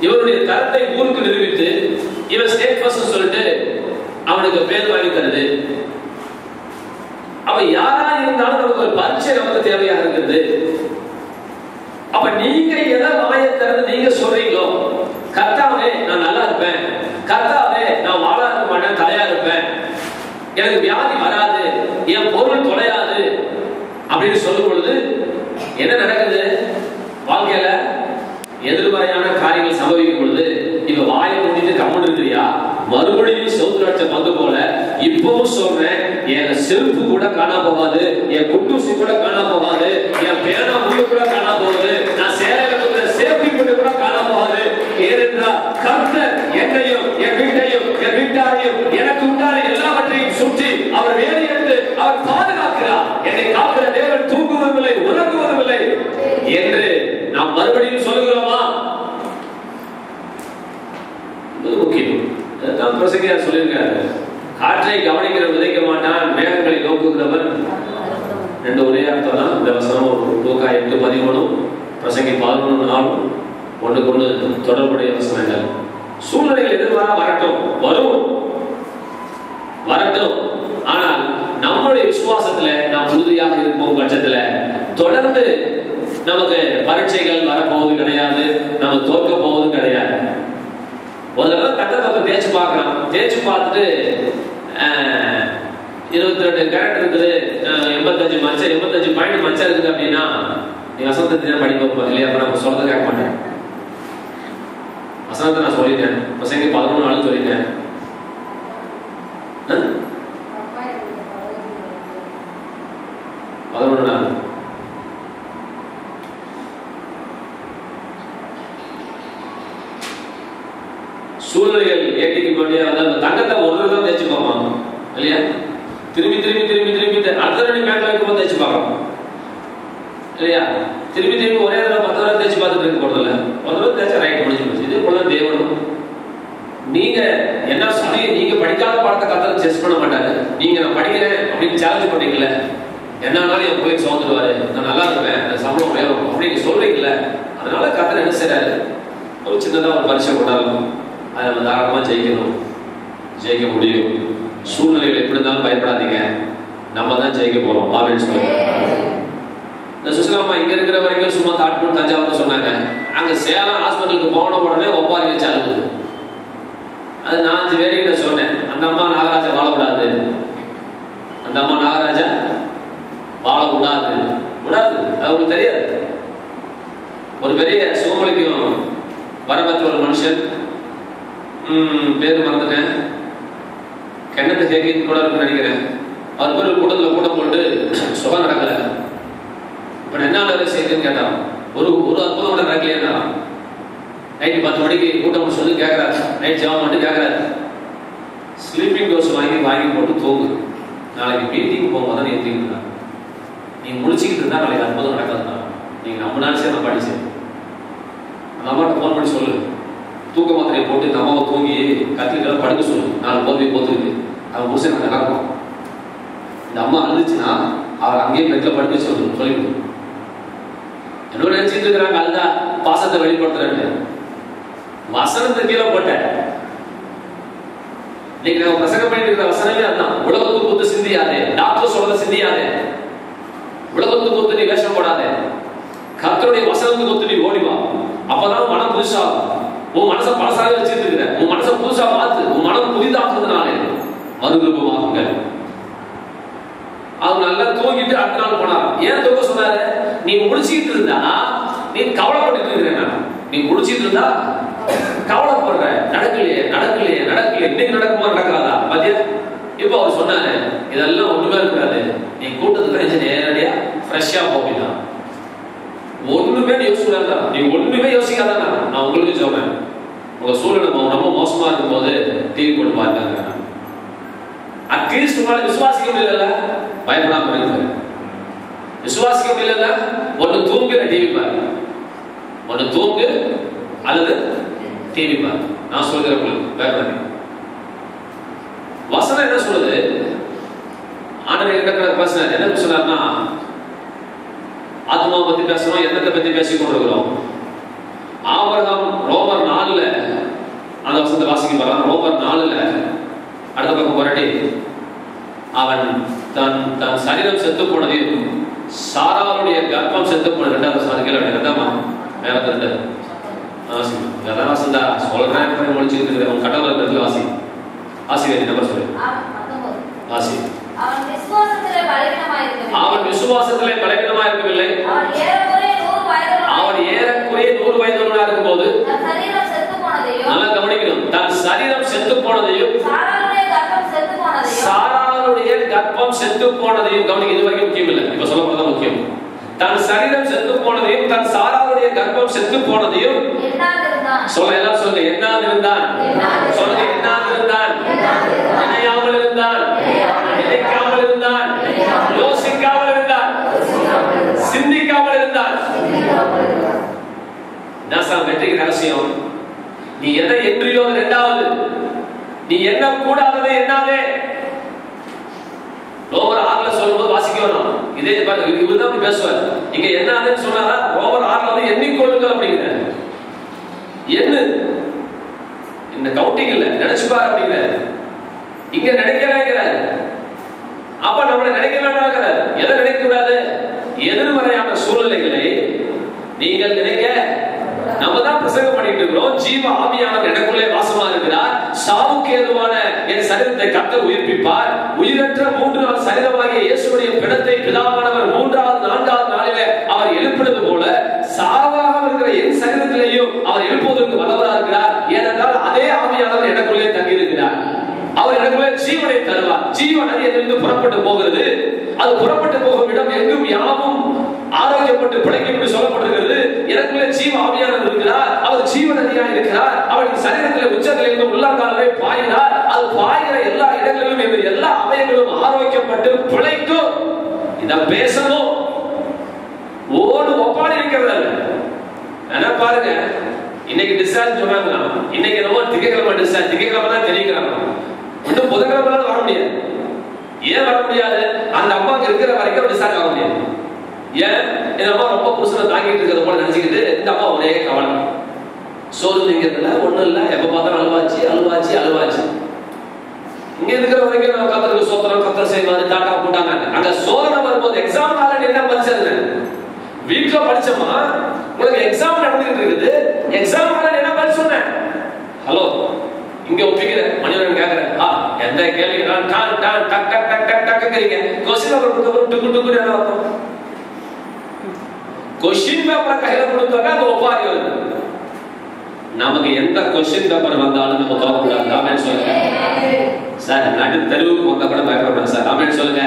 இவருடைய தரத்தை ஊருக்கு நிரூபித்து இவன் ஸ்டேட் ஃபர்ஸ்ட் சொல்லிட்டு அவனுக்கு பேர் வாங்கி தருது. அவ யாரா இருந்தாலும் நமக்கு ஒரு பரீட்சை நமக்கு தேவையா இருக்கிறது. அப்ப நீங்க எதை வாயை திறந்து நீங்க சொல்றீங்களோ, கர்த்தாவே நான் நல்லா இருப்பேன், கர்த்தாவே நான் வாழா இருக்க மாட்டேன், தலையா இருப்பேன், எனக்கு வியாதி வராது, என் பொருள் தொலையாது அப்படின்னு சொல்லும் பொழுது என்ன நடக்குது? வாழ்க்கையில எதிர்மறையான காரியங்கள் சம்பவிக்கும் பொழுது இப்ப வாயை மூடிட்டு கம்முன்னு இருக்கிறியா? மறுபடியும் சௌத்ராட்ச பங்கு போல இப்பவும் சொல்றேன், என் செருப்பு கூட காணா போகாது, என் குண்டூசி கூட காணா போகாது, என் பேனா முள்ளு கூட காணா போகுது, நான் சேலையில கொடுத்த சேஃப்டி புட்டு கூட காணா போகாது. ஏனென்றால் கர்த்தர் என்னையும் என் வீட்டையும் என் வீட்டாரையும் எனக்கு உண்டான எல்லாவற்றையும் சுற்றி அவர் வேலை எடுத்து அவர் பாதுகாக்கிறார். என்னை காக்கிற தேவன் தூங்குவதில்லை, உறங்குவதில்லை என்று நாம் மறுபடியும் சொல்லுகிறோமா? முக்கியம். அதான் பிரசங்கியார் சொல்லியிருக்காரு, காற்றை கவனிக்கிற விதைக்க மாட்டான், மேகங்களை நோக்குகிறவன். ரெண்டு ஒரே அர்த்தம் தான். இந்த வசனம் லூக்கா 8:13 பிரசங்கி 11:4 ஒன்றுக்கு ஒன்று தொடர்புடைய வசனங்கள். சூழ்நிலைகள் எதிர்வாரா வரட்டும், வரும் வரட்டும். ஆனால் நம்முடைய விசுவாசத்துல நாம் உறுதியாக இருக்கும் பட்சத்துல தொடர்ந்து நமக்கு பரீட்சைகள் வரப்போவது கிடையாது, நம்ம தோற்க போவது கிடையாது. ஒரு தடவை கட்டத்தை தேய்ச்சி பார்க்கலாம். தேய்ச்சி பார்த்துட்டு 22 கேரக்டர் இருக்குது, 85 பாயிண்ட் மச்சம் இருக்குது அப்படின்னா நீ வசனத்தை படிக்க வைப்போம் இல்லையா? அப்ப நம்ம சொல்றதை கேட்க மாட்டேன். வசனத்தை நான் சொல்லிட்டேன், பசங்க 11 நாள் சொல்லிட்டேன். சூழ்நிலைகள் ஏற்றிக்கு கொண்டே அந்த தங்கத்தை ஒரு தான் தேய்ச்சி பார்ப்பாங்க இல்லையா? திரும்பி திரும்பி திரும்பி திரும்பி அடுத்த ரெண்டு பேங்க் வைக்கும் தேய்ச்சி பார்க்கலாம் இல்லையா? திரும்பி திரும்பி ஒரே தடவை 10 தடவை தேய்ச்சி பார்த்துட்டு இருக்க போறதில்ல. ஒரு தடவை தேய்ச்சா ரைட் முடிஞ்சு போச்சு. இதே போல தேவனும் நீங்க என்ன சொல்லி நீங்க படிக்காத பாடத்தை கத்தத்தை செஸ் பண்ண மாட்டாரு. நீங்க நான் படிக்கிறேன் அப்படின்னு சேலஞ்ச் பண்ணீங்கல்ல, என்னாலும் என் பிள்ளைக்கு சுமந்துடுவாரு, நான் நல்லா இருப்பேன், சம்பளம் உயரும் அப்படின்னு சொல்றீங்கல்ல, அதனால கத்தர் என்ன செய்யறாரு? ஒரு சின்னதா ஒரு பரிசை கொண்டாடும், அதை நம்ம தாராளமா ஜெயிக்கணும், ஜெயிக்க முடியும். சூழ்நிலைகள் எப்படி இருந்தாலும் பயப்படாதீங்க, நம்ம தான் ஜெயிக்க போறோம் அப்படின்னு சொல்லுங்க. இந்த சுசிலாமா இங்க இருக்கிற வரைக்கும் சும்மா காட்டணும் தஞ்சாவூர் சொன்னாங்க. அங்க சேலம் ஹாஸ்பிட்டலுக்கு போன உடனே ஒப்பாரி வச்சு அழுகுது. அது நான் 5 பேருக்கு சொன்னேன், அந்த அம்மா நாகராஜா வாழக்கூடாது, அந்த அம்மா நாகராஜா வாழக்கூடாது கூடாது. அது உங்களுக்கு தெரியாது. ஒரு பெரிய சுகமொழிக்கும் வரபற்ற ஒரு மனுஷன், பேரு மறந்துட்டேன், கென்னத்து ஹேகின் கூட இருக்குன்னு நினைக்கிறேன். அவர் பேர் கூட்டம் போட்டு சுகம் நடக்கல. இப்ப என்ன செய்யுதுன்னு கேட்டான். ஒரு அற்புதம் கூட நடக்கலையா? நைட்டு 10 மணிக்கு கூட்டம் சொல்லி கேட்கறாரு, நைட் ஜாம் மட்டும் கேட்கறாரு, ஸ்லீப்பிங் டோஸ் வாங்கி போட்டு தூங்கு, நாளைக்கு மீட்டிங் போகும்போது நீ தூங்கினா, நீ முடிச்சுக்கிட்டு இருந்தா நாளைக்கு அற்புதம் நடக்காதுன்னா நீங்க நம்மளால நான் படிச்சேன். அந்த அம்மாட்ட ஃபோன் பண்ணி சொல்லு, தூக்க மாத்திரையை போட்டு இந்த அம்மாவை தூங்கி கத்திரிக்கலாம் படுக்க சொல்லு, 4 போர்வை போத்துருக்கு, அவன் முடிச்சு நாங்கள் நடக்கும். இந்த அம்மா அழுதுச்சுன்னா அவர் அங்கேயே பெட்டில் படுக்க சொல்லிவிடு. என்னோட நினைச்சிட்டு இருக்கிறாங்க அழுதா பாசத்தை வெளிப்படுத்துறேன். வசனத்தை கீழே போட்டேன். இன்னைக்கு நம்ம பிரசங்கம் பண்ணிட்டு இருக்கிற வசனமே அதுதான். உலகத்துக்கு ஒத்து சிந்தியாதே, டாக்டர் சொல்றத சிந்தியாதே, உலகத்துக்கு ஒத்து நீ வேஷம் போடாதே, கர்த்தருடைய வசனத்துக்கு ஒத்து நீ ஓடிவா. அப்பதான் மனம் புதுசாகும். உன் மனசை பழசாக வச்சிட்டு இருக்கிற, உன் மனசை புதுசா பார்த்து உன் மனம் புதிதாக்குறதுனாலே மறுரூபமாகுங்க. அவர் நல்லா தூங்கிட்டு அடுத்த நாள் போனார். ஏன் தூக்க சொன்னாரு? நீ முடிச்சுக்கிட்டு இருந்தா நீ கவலைப்பட்டு இருக்கிற, நீ முடிச்சிட்டு இருந்தா கவலைப்படுற, நடக்கலையே நடக்கலையே நடக்கலையே, இன்னைக்கு நடக்குமா நடக்காதா பாத்தியா? இப்ப அவர் சொன்னாரு, இதெல்லாம் ஒண்ணுமே இருக்காது, நீ கூட்டத்துக்கு நேரடியா ஃப்ரெஷ்ஷா போகலாம், ஒண்ணுமே யோசிக்காதா, நீ ஒண்ணுமே யோசிக்காதா. நான் உங்களுக்கு சொல்றேன், உங்க சூழ்நிலை ரொம்ப மோசமா இருக்கும் போது டிவி போட்டு பார்த்தாங்க, அட்லீஸ்ட் உங்களால விசுவாசிக்க முடியல, பயப்படாம இருக்கு. விசுவாசிக்க முடியல, ஒன்னு தூங்குற டிவி பாரு, ஒன்னு தூங்கு அல்லது டிவி பாரு. நான் சொல்கிறேன், பயப்படாதீங்க. வசனம் என்ன சொல்லுது? ஆண்டவர் என்ன பேசுறாரு? என்ன சொன்னார்னா, ஆத்மாவை பத்தி பேசுறோம், எண்ணத்தை பத்தி பேசிக் கொண்டிருக்கிறோம். ஆபிரகாம் ரோமர் 4 அந்த வசனத்தை வாசிக்க போறான். ரோமர் 4 அடுத்த பக்கம் புரட்டி, அவன் தன் தன் சரீரம் செத்து போனதையும் சாராளுடைய கர்ப்பம் செத்து போனது. 2வது வசனம் கேள்வி 2ஆமா மேல இருந்து வாசி. அதான் வசந்தா சொல்றேன், முடிச்சுட்டு இருக்கிற உன் கடவுள் இடத்துல வாசி. ஆசிரியர் நம்பர் சொல்லு. வாசி. அவன் விசுவாசத்திலே பலவீனமா இருக்கவில்லை. அவன் ஏறக்குறைய 100 வயதுள்ளவனாக இருக்கும்போது, நல்லா கவனிக்கணும், தன் சரீரம் செத்து போனதையும் சாராளுடைய கர்ப்பம் செத்து போனதையும் கவனிக்க. இது வரைக்கும் முக்கியம் இல்லை, இப்ப சொல்ல போறது முக்கியம். தன் சரீரம் செத்து போனதையும் தன் சாராளுடைய கர்ப்பம் செத்து போனதையும் சொல்ல, எல்லாம் சொல்லுங்க, என்னாது இருந்தான் சொல்லுங்க, என்னாது இருந்தான், நினையாமல் இருந்தான், நினைக்காமல் இருந்தான், யோசிக்காமல் இருந்தான், சிந்திக்காமல் இருந்தான். வெற்றிக்கு ரகசியம், நீ எதை என்றியோ 2வது, நீ என்ன கூடாதது என்னாதே. ரோமர் 6 சொல்லும்போது வாசிக்க வேணும். இதே இவருதான் பேசுவார். இங்க என்னாதுன்னு சொன்னாரா? ரோமர் 6 எண்ணிக்கொள்ளுங்கள் அப்படிங்கிற, என்ன இந்த கவுண்டிங் இல்ல, நினைச்சுப்பார் அப்படிங்கிற. இங்க நினைக்கிறார். அப்ப நம்மளை நினைக்க வேண்டாம். எதை நினைக்க கூடாது? எதிர்மறையான சூழ்நிலைகளை நீங்கள் நினைக்க. நம்ம தான் பிரசங்கம் பண்ணிட்டு இருக்கிறோம், ஜீவ ஆவியானவர் எனக்குள்ளே வாசமா இருக்கிறார், சாவுக்கு ஏதுவான என் சரீரத்தை கர்த்தர் உயிர்ப்பிப்பார், உயிரற்ற 3 நாள் சரீரமாகிய இயேசுவுடைய பிணத்தை பிதாவானவர் 3வது 4வது நாளிலே அவர் எழுப்பினது போல சாவாக இருக்கிற என் சரீரத்திலேயும் அவர் எழுப்புவதற்கு வல்லவராக இருக்கிறார். ஏனென்றால் அதே ஆவியானவர் எனக்குள்ளே தங்கி இருக்கிறார். அவர் எனக்குள்ளே ஜீவனை தருவார். ஜீவன் அதிலிருந்து புறப்பட்டு போகிறது. அது புறப்பட்டு போகும் இடம் எங்கும் யாவும் ஆரோக்கியப்பட்டு பிழைக்கும் என்று சொல்லப்பட்டிருக்கிறது. எனக்குள்ளே ஜீவ ஆவியானவர் இருக்கிறார். அவர் ஜீவனதியாக இருக்கிறார். அவரின் சரீரத்தில் உச்சத்தில் இருந்து உள்ளங்காலே பாயினார். அது பாய்கிற எல்லா இடங்களிலும் எல்லா அவயங்களும் ஆரோக்கியப்பட்டு பிழைக்கும். இத பேசணும், ஓடு ஒப்பாடி இருக்கிறது. என்ன பாருங்க, இன்னைக்கு டிஸ்சார்ஜ் சொன்னாங்க, இன்னைக்கு நம்ம திங்கக்கிழமை டிஸ்சார்ஜ், திங்கக்கிழமை தான் தெரியுங்கிறாங்க. இன்னும் புதன்கிழமை வர முடியாது. ஏன் வர முடியாது? அந்த அம்மாவுக்கு இருக்கிற வரைக்கும் டிஸ்சார்ஜ் ஆக முடியாது. ஏன்? இந்த அம்மா ரொம்ப புதுசுல தாங்கிட்டு இருக்கிறத போல நினைச்சுக்கிட்டு இந்த அம்மா ஒரே கவலை, சோறு திங்கிறதுல ஒண்ணும் இல்ல, எப்ப பார்த்தாலும் அழுவாச்சு. இங்க இருக்கிற வரைக்கும் நம்ம கத்தருக்கு சோத்திரம், கத்தர் செய்வாரு, டாட்டா போட்டாங்க. அங்க சோதனை வரும்போது எக்ஸாம் நாள் என்ன படிச்சது? வீட்டுல படிச்சோமா? உங்களுக்கு எக்ஸாம் நடந்துட்டு இருக்குது, எக்ஸாம் நாள் என்ன படிச்சு சொன்னேன்? ஹலோ, இங்க ஒப்பிக்கிறேன், மணிவன் கேக்குறேன், எந்த கேள்வி கொஸ்டின் பேப்பர் கொடுத்தப்பறம் டுக்கு டுக்கு என்ன அர்த்தம்? கொஸ்டின் பேப்பர் கையில கொடுத்தாங்க, அது ஒப்பாரி வருது. நமக்கு எந்த கொஸ்டின் பேப்பர் வந்தாலும் நம்ம தோக்கக்கூடாது. ஆமென் சொல்லுங்க சார். நடு தெருவுக்கு வந்தா கூட பயப்படக்கூடாது சார். ஆமென் சொல்லுங்க.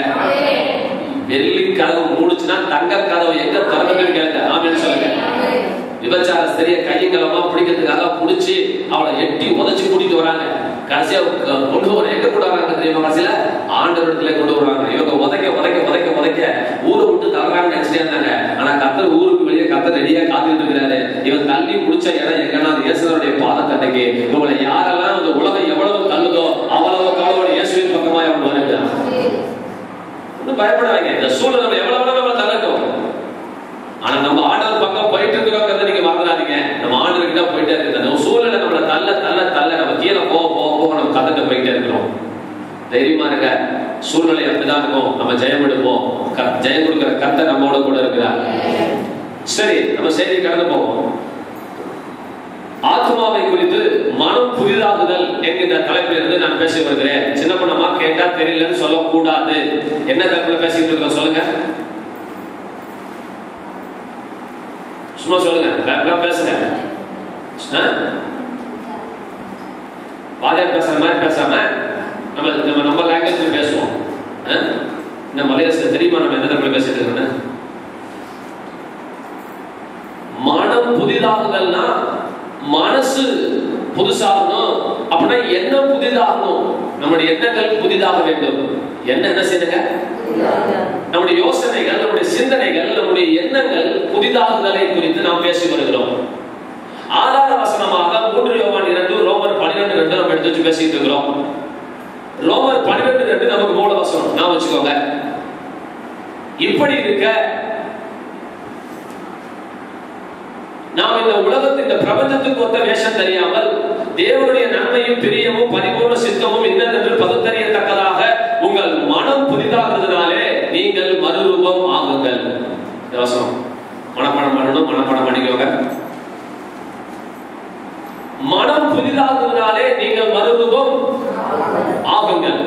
வெள்ளி கதவு மூடுச்சுன்னா தங்க கதவு எங்க திறந்துன்னு கேளுங்க. ஆமென் சொல்லுங்க. விபச்சார ஸ்திரியை கையங்களமா பிடிக்கிறதுக்காக பிடிச்சி அவளை எட்டி உதச்சு கூட்டிட்டு வராங்க. கடைசியா கொண்டு வர எங்க கொண்டு வராங்க தெரியுமா? கடைசியில ஆண்டவரிடத்துல கொண்டு வராங்க. இவங்க உதைக்க ஊரை விட்டு தவறான்னு நினைச்சிட்டே இருந்தாங்க. ஆனா கர்த்தர் ஊருக்கு வெளியே கர்த்தர் ரெடியா காத்துட்டு இருக்கிறாரு. இவன் தள்ளி முடிச்ச இடம் எங்கன்னா இயேசுடைய பாதத்தட்டைக்கு. இவங்களை யாரெல்லாம் இந்த உலகம் எவ்வளவு தள்ளுதோ அவ்வளவு இயேசுவின் பக்கமா அவங்க வருகிறார். ஒன்னும் பயப்படாதீங்க. இந்த சூழ்நிலை எவ்வளவு நம்ம தள்ளட்டும், ஆனா நம்ம ஆண்டவர் பக்கம் போயிட்டு இருக்கிறோங்கிறத நீங்க மறந்துடாதீங்க. நம்ம ஆண்டவர்கிட்ட போயிட்டே இருக்கிறோம். சூழ்நிலை நம்மளை தள்ள நம்ம கீழே போக நம்ம கதட்ட போயிட்டே இருக்கிறோம். தைரியமா இருக்க. சூழ்நிலை அப்படிதான் இருக்கும். நம்ம ஜெயம் எடுப்போம். ஜெயம் கொடுக்கிற கர்த்தர் நம்மோட கூட இருக்கிறார். சரி, நம்ம செய்தி கடந்து போவோம். ஆத்மாவை குறித்து மனம் புதிதாகுதல் என்கிற தலைப்பில் இருந்து நான் பேசி வருகிறேன். சின்ன பொண்ணமா கேட்டா தெரியலன்னு சொல்லக்கூடாது. என்ன தலைப்புல பேசிட்டு இருக்கோம் சொல்லுங்க, சும்மா சொல்லுங்க, பேசுங்க. வாத்தியார் பேசுற மாதிரி பேசாம நம்ம லாங்குவேஜ்ல பேசுவோம். இந்த மலையாளத்தில் தெரியுமா நம்ம எந்த தமிழ்ல பேசிட்டு இருக்கோம்னு? மனம் புதிதாகுதல்னா மனசு புதுசாகணும். அப்படின்னா எண்ணம் புதிதாகணும். நம்முடைய எண்ணங்கள் புதிதாக வேண்டும். என்ன செய்யுங்க? நம்முடைய யோசனைகள், நம்முடைய சிந்தனைகள், நம்முடைய எண்ணங்கள் புதிதாகுதலை குறித்து நாம் பேசி வருகிறோம். ஆதார வசனமாக 3 யோவான் 2, ரோமர் 12:2 நம்ம எடுத்து வச்சு பேசிட்டு இருக்கிறோம். ரோமர் 12:2 நமக்கு மூல வசனம். நான் வச்சுக்கோங்க. இப்படி இருக்க நாம் இந்த உலகத்தின் இந்த பிரபஞ்சத்துக்கு ஒத்த வேஷம் தெரியாமல் தேவனுடைய நன்மையும் பிரியமும் பரிபூர்ண சித்தமும் இன்னதென்று பகுத்தறியத்தக்கதாக உங்கள் மனம் புதிதாகுவதனாலே நீங்கள் மறுரூபம் ஆகுங்கள். மனப்பாடம் பண்ணணும், மனப்பாடம் பண்ணிக்கோங்க. மனம் புதிதாகுவதனாலே நீங்கள் மறுரூபம் ஆகுங்கள்.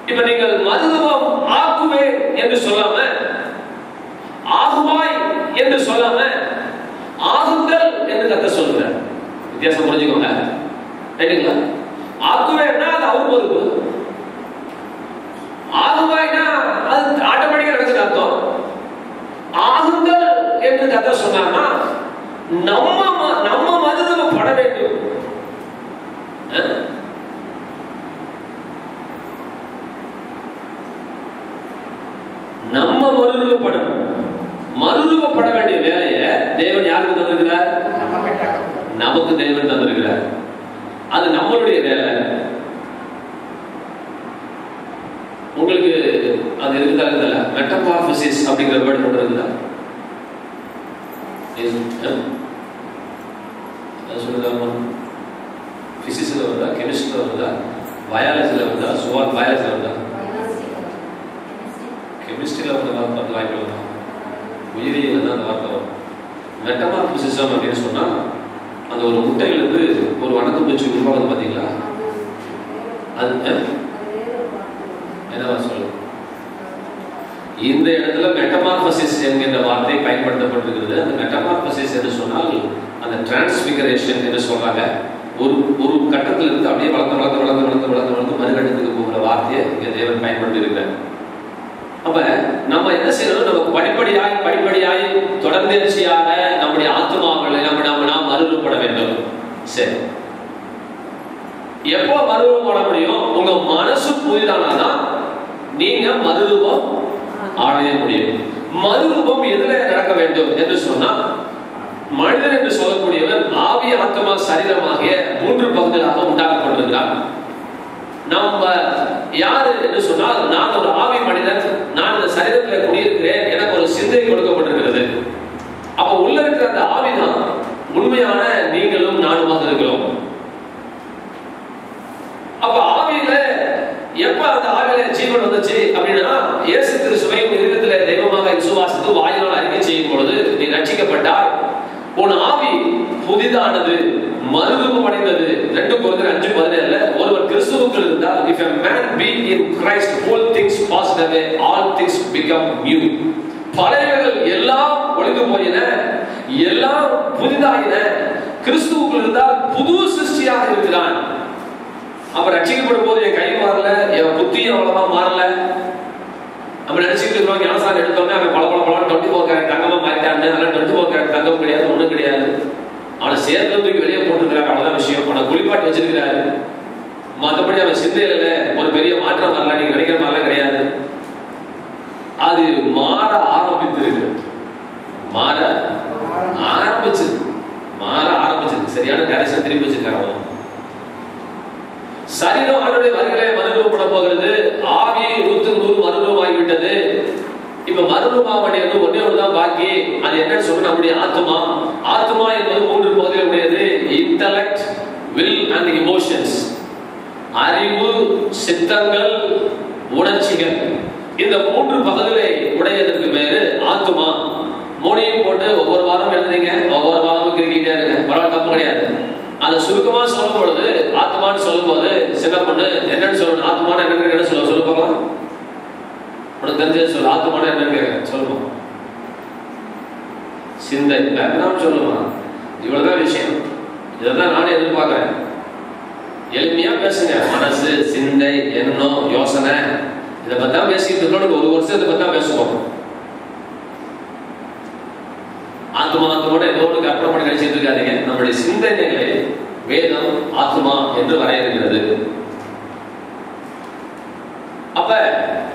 இப்ப நீங்கள் மறுரூபம் ஆகுவேன் என்று சொல்லாம, ஆகுவாய் என்று சொல்லாம, ஆகுங்கள் என்று கர்த்தர் சொல்றார். வித்தியாசம் புரிஞ்சுக்கோங்க. ரைட்டுங்களா? ஆகுவேன்னா அது அவர் பொறுப்பு. ஆகுவாய்னா அது ஆட்டோமேட்டிக்கா நடக்குது அர்த்தம். ஆகுங்கள் என்று கர்த்தர் சொன்னார்னா நம்ம மறுரூபப்பட வேண்டும். நம்ம மறுரூபப்பட வேண்டிய வேலையை தேவன் யாருக்கு தந்திருக்கிறார்? நமக்கு தேவன் தந்திருக்கிறார். அது நம்மளுடைய வேலை. உங்களுக்கு அது இருக்குதா? மெட்டமார்பசிஸ் அப்படிங்கிற வேர்டு ஒன்று இருக்குதா? பிசிக்ஸ்ல வருதா, கெமிஸ்ட்ரியில வருதா, பயாலஜில வருதா, பயாலஜில வருதா? கெமிஸ்ட்ரியில வந்து வார்த்தை வாய்ப்பு வருதா? உயிரியல் தான் அந்த வார்த்தை வரும். மெட்டமார்பசிஸ் அப்படின்னு சொன்னா அந்த ஒரு முட்டையிலிருந்து ஒரு வண்ணத்து பூச்சி உருவாகுது பாத்தீங்களா? அது என்னவா சொல்லு? இந்த இடத்துல மெட்டமார்பசிஸ் என்கின்ற வார்த்தை பயன்படுத்தப்பட்டிருக்கிறது. அந்த மெட்டமார்பசிஸ் என்று சொன்னால் அந்த டிரான்ஸ்பிகரேஷன் என்று சொல்றாங்க. ஒரு கட்டத்தில் இருந்து அப்படியே வளர்ந்து மறுகட்டத்துக்கு போகிற வார்த்தையை இங்க தேவன் பயன்படுத்தி இருக்கிறார். அப்ப நம்ம என்ன செய்யணும்? நமக்கு படிப்படியாய் தொடர்ந்தேர்ச்சியாக நம்முடைய ஆத்மாக்களை நாம் மறுரூபப்பட வேண்டும். சரி, எப்போ மறுரூபப்பட முடியும்? உங்க மனசு புதிதானாதான் நீங்க மறுரூபம் அடைய முடியும். மறுரூபம் எதுல நடக்க வேண்டும் என்று சொன்னா, மனிதன் என்று சொல்லக்கூடியவர் ஆவி, ஆத்மா, சரீரமாகிய 3 பகுதிகளாக உண்டாக்கப்பட்டிருக்கிறார். நம்ம யாரு என்று சொன்னால், நான் ஒரு ஆவி மனிதன், நான் இந்த சரீரத்தில் குடியிருக்கிறேன், எனக்கு ஒரு சிந்தை கொடுக்கப்பட்டிருக்கிறது. அப்ப உள்ள இருக்கிற அந்த ஆவிதான் உண்மையான நீங்களும் நானுமாக இருக்கிறோம். அப்ப ஆவியில எப்ப அந்த ஆவியில ஜீவன் வந்துச்சு அப்படின்னா, இயேசு கிறிஸ்துவை இருதயத்திலே தெய்வமாக விசுவாசித்து வாயினால் அறிக்கை செய்யும் பொழுது நீ ரட்சிக்கப்பட்டாய். உன் ஆவி புதிதானது, மறுரூபம் அடைந்தது. 2 Corinthians 5:17 ஒருவர் கிறிஸ்துவுக்குள் இருந்தால், if a man be in Christ, all things passed away, all things become new. பழையவைகள் எல்லாம் ஒழிந்து போயின, எல்லாம் புதிதாயின. கிறிஸ்துவுக்குள் இருந்தால் புது சிருஷ்டியாக இருக்கிறான். அப்ப ரட்சிக்கப்படும் போது என் கை மாறல, என் புத்தியும் அவ்வளவா மாறல. நம்ம நினைச்சுட்டு இருக்கிறோம், ஞானசாரம் எடுத்தோன்னே அவன் பல 24 கேரட் தங்கமா மாறிட்டான்னு. அதெல்லாம் 24 கேரட் தங்கம் கிடையாது, ஒண்ணும் கிடையாது. அவனை சேர்ந்ததுக்கு வெளியே போட்டுருக்கிறாரு, அவ்வளவுதான் விஷயம். அவனை குளிப்பாட்டி வச்சிருக்கிறாரு. மற்றபடி அவன் சிந்தையில ஒரு பெரிய மாற்றம் வரல, நீங்க நினைக்கிற மாதிரிலாம் கிடையாது. அது மாற ஆரம்பித்திருக்கு, மாற ஆரம்பிச்சது. சரியான கரெக்ஷன் திருப்பி வச்சிருக்காங்க. சரீரம் அவருடைய வருகளை மறுரூபப்பட போகிறது. ஆவி 100 மறுரூபமாகிவிட்டது. இப்ப மறுரூபமாவது ஒன்னே ஒண்ணுதான் பாக்கி. அது என்னன்னு சொல்ற, நம்முடைய ஆத்மா என்பது 3 பகுதிகள் உடையது. Intellect, will and emotions. அறிவு, சித்தங்கள், உணர்ச்சிகள். இந்த 3 பகுதிகளை உடையதற்கு பேரு ஆத்மா. 3ஐயும் போட்டு ஒவ்வொரு வாரம் எழுதுறீங்க, ஒவ்வொரு வாரமும் கிரிக்கிட்டே இருங்க, பரவாயில்ல, தப்பு கிடையாது. அதை சுருக்கமா சொல்லும் பொழுது, ஆத்மான்னு சொல்லும் போது சின்ன பொண்ணு என்னன்னு சொல்லணும், ஆத்மான என்னன்னு சொல்ல போகலாம். உனக்கு தெரிஞ்சது சொல்லு, ஆத்மான என்னன்னு சொல்லுவோம். சிந்தை வேண்டாம் சொல்லுவான். இவ்வளவுதான் விஷயம். இதைதான் நானே எதிர்பார்க்கிறேன். எளிமையா பேசுங்க. மனசு, சிந்தை, எண்ணம், யோசனை இதை பத்தி தான் பேசிட்டு இருக்கோம். ஒரு வருஷம் இதை பத்தி தான் பேசுவோம். ஆத்மாத்தோட ஏதோடு கற்பனை பண்ணி கழிச்சிட்டு இருக்காதீங்க. நம்முடைய சிந்தனைகளை வேதம் ஆத்மா என்று வரையறுக்கிறது. அப்ப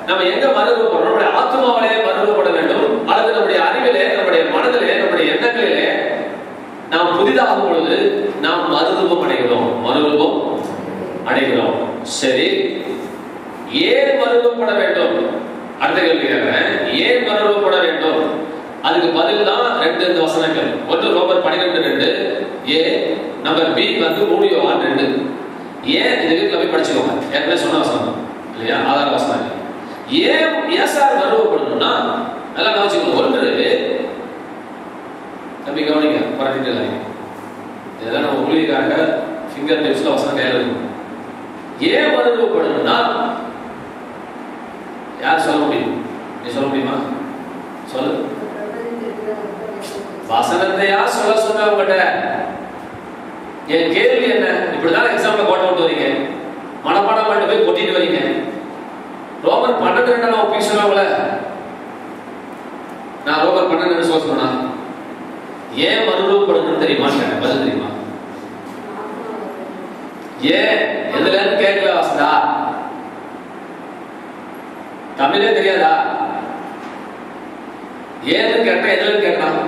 நம்ம எங்க மறுரூபப்படுறோம்? நம்முடைய ஆத்மாவிலே மறுரூபப்பட வேண்டும், அல்லது நம்முடைய அறிவிலே, நம்முடைய மனதிலே, நம்முடைய எண்ணங்களிலே நாம் புதிதாகும் பொழுது நாம் மறுரூபம் அடைகிறோம். சரி, ஏன் மறுரூபப்பட வேண்டும்? அடுத்த கேள்வி கேட்கிறேன். ஏன் மறுரூபப்பட வேண்டும்? அதுக்கு பதில் தான் 2 வசனங்கள். ஒன்று ரோமர் 12:2, ஏ. நம்பர் பி வந்து 3 யோவான் 2. ஏன் இது வீட்டில் போய் படிச்சுக்கோங்க. ஏற்கனவே சொன்ன வசனம் இல்லையா, ஆதார வசனம். ஏன் சார் மறுரூபப்படணும்னா நல்லா கவனிச்சுக்கணும். ஒன்று, தம்பி கவனிங்க, பரட்டிட்டு இருக்காங்க. இதெல்லாம் நம்ம ஊழியக்காக ஃபிங்கர் டிப்ஸ்ல வசனம் கையில் இருக்கும். ஏன் மறுரூபப்படணும்னா யார் சொல்ல முடியும்? நீ சொல்ல முடியுமா? சொல்லு. வசனத்தை யார் சொல்ல சொன்ன உங்ககிட்ட? என் கேள்வி என்ன? இப்படிதான் எக்ஸாம்ல போட்டு வரீங்க, மனப்பாடம் பண்ணிட்டு போய் கொட்டிட்டு வரீங்க. ரோமர் 12:2 நான் ஒப்பி சொன்னாங்கள, நான் ரோமர் 12 சொல்ல சொன்னா ஏன் மறுரூபப்படணும்னு தெரியுமா? பதில் தெரியுமா? ஏன் எதுல இருந்து கேட்கல வாசதா? தமிழே தெரியாதா? ஏன்னு கேட்டா எதுல இருந்து கேட்கலாம்?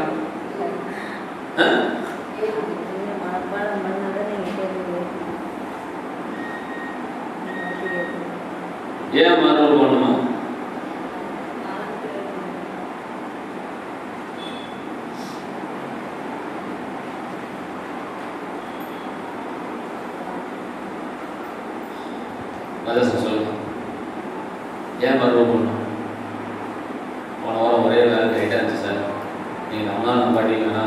ஏன் மறுரூபம் பண்ணணுமா? சொல்லுங்க. ஏன் மறுரூபம் பண்ணணும்? போன வாரம் ஒரே வேலை ரைட்டாக இருந்துச்சு சார். நீங்கள் நம்மளாம் பாட்டீங்கன்னா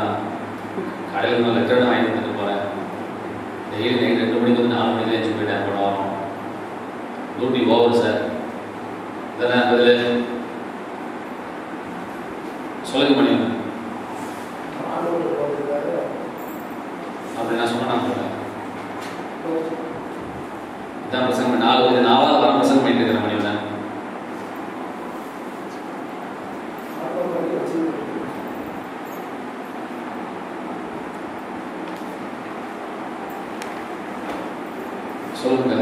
கடையில் நான் லெட்டர் வாங்கி வந்துட்டு போகிறேன். டெய்லி நைட் 2 மணிக்கு வந்து 4 மணிக்கு எழுந்து போயிட்டேன். போன வாரம் டியூட்டி ஓவர் சார். இதெல்லாம் பதில் சொல்லுங்க முடியும். அப்படி நான் சொன்னேன். இதான் பிரசங்கம். 4வது வாரம் பிரசங்கம் பண்ணிட்டு இருக்கிற முடியும். சொல்லுங்க.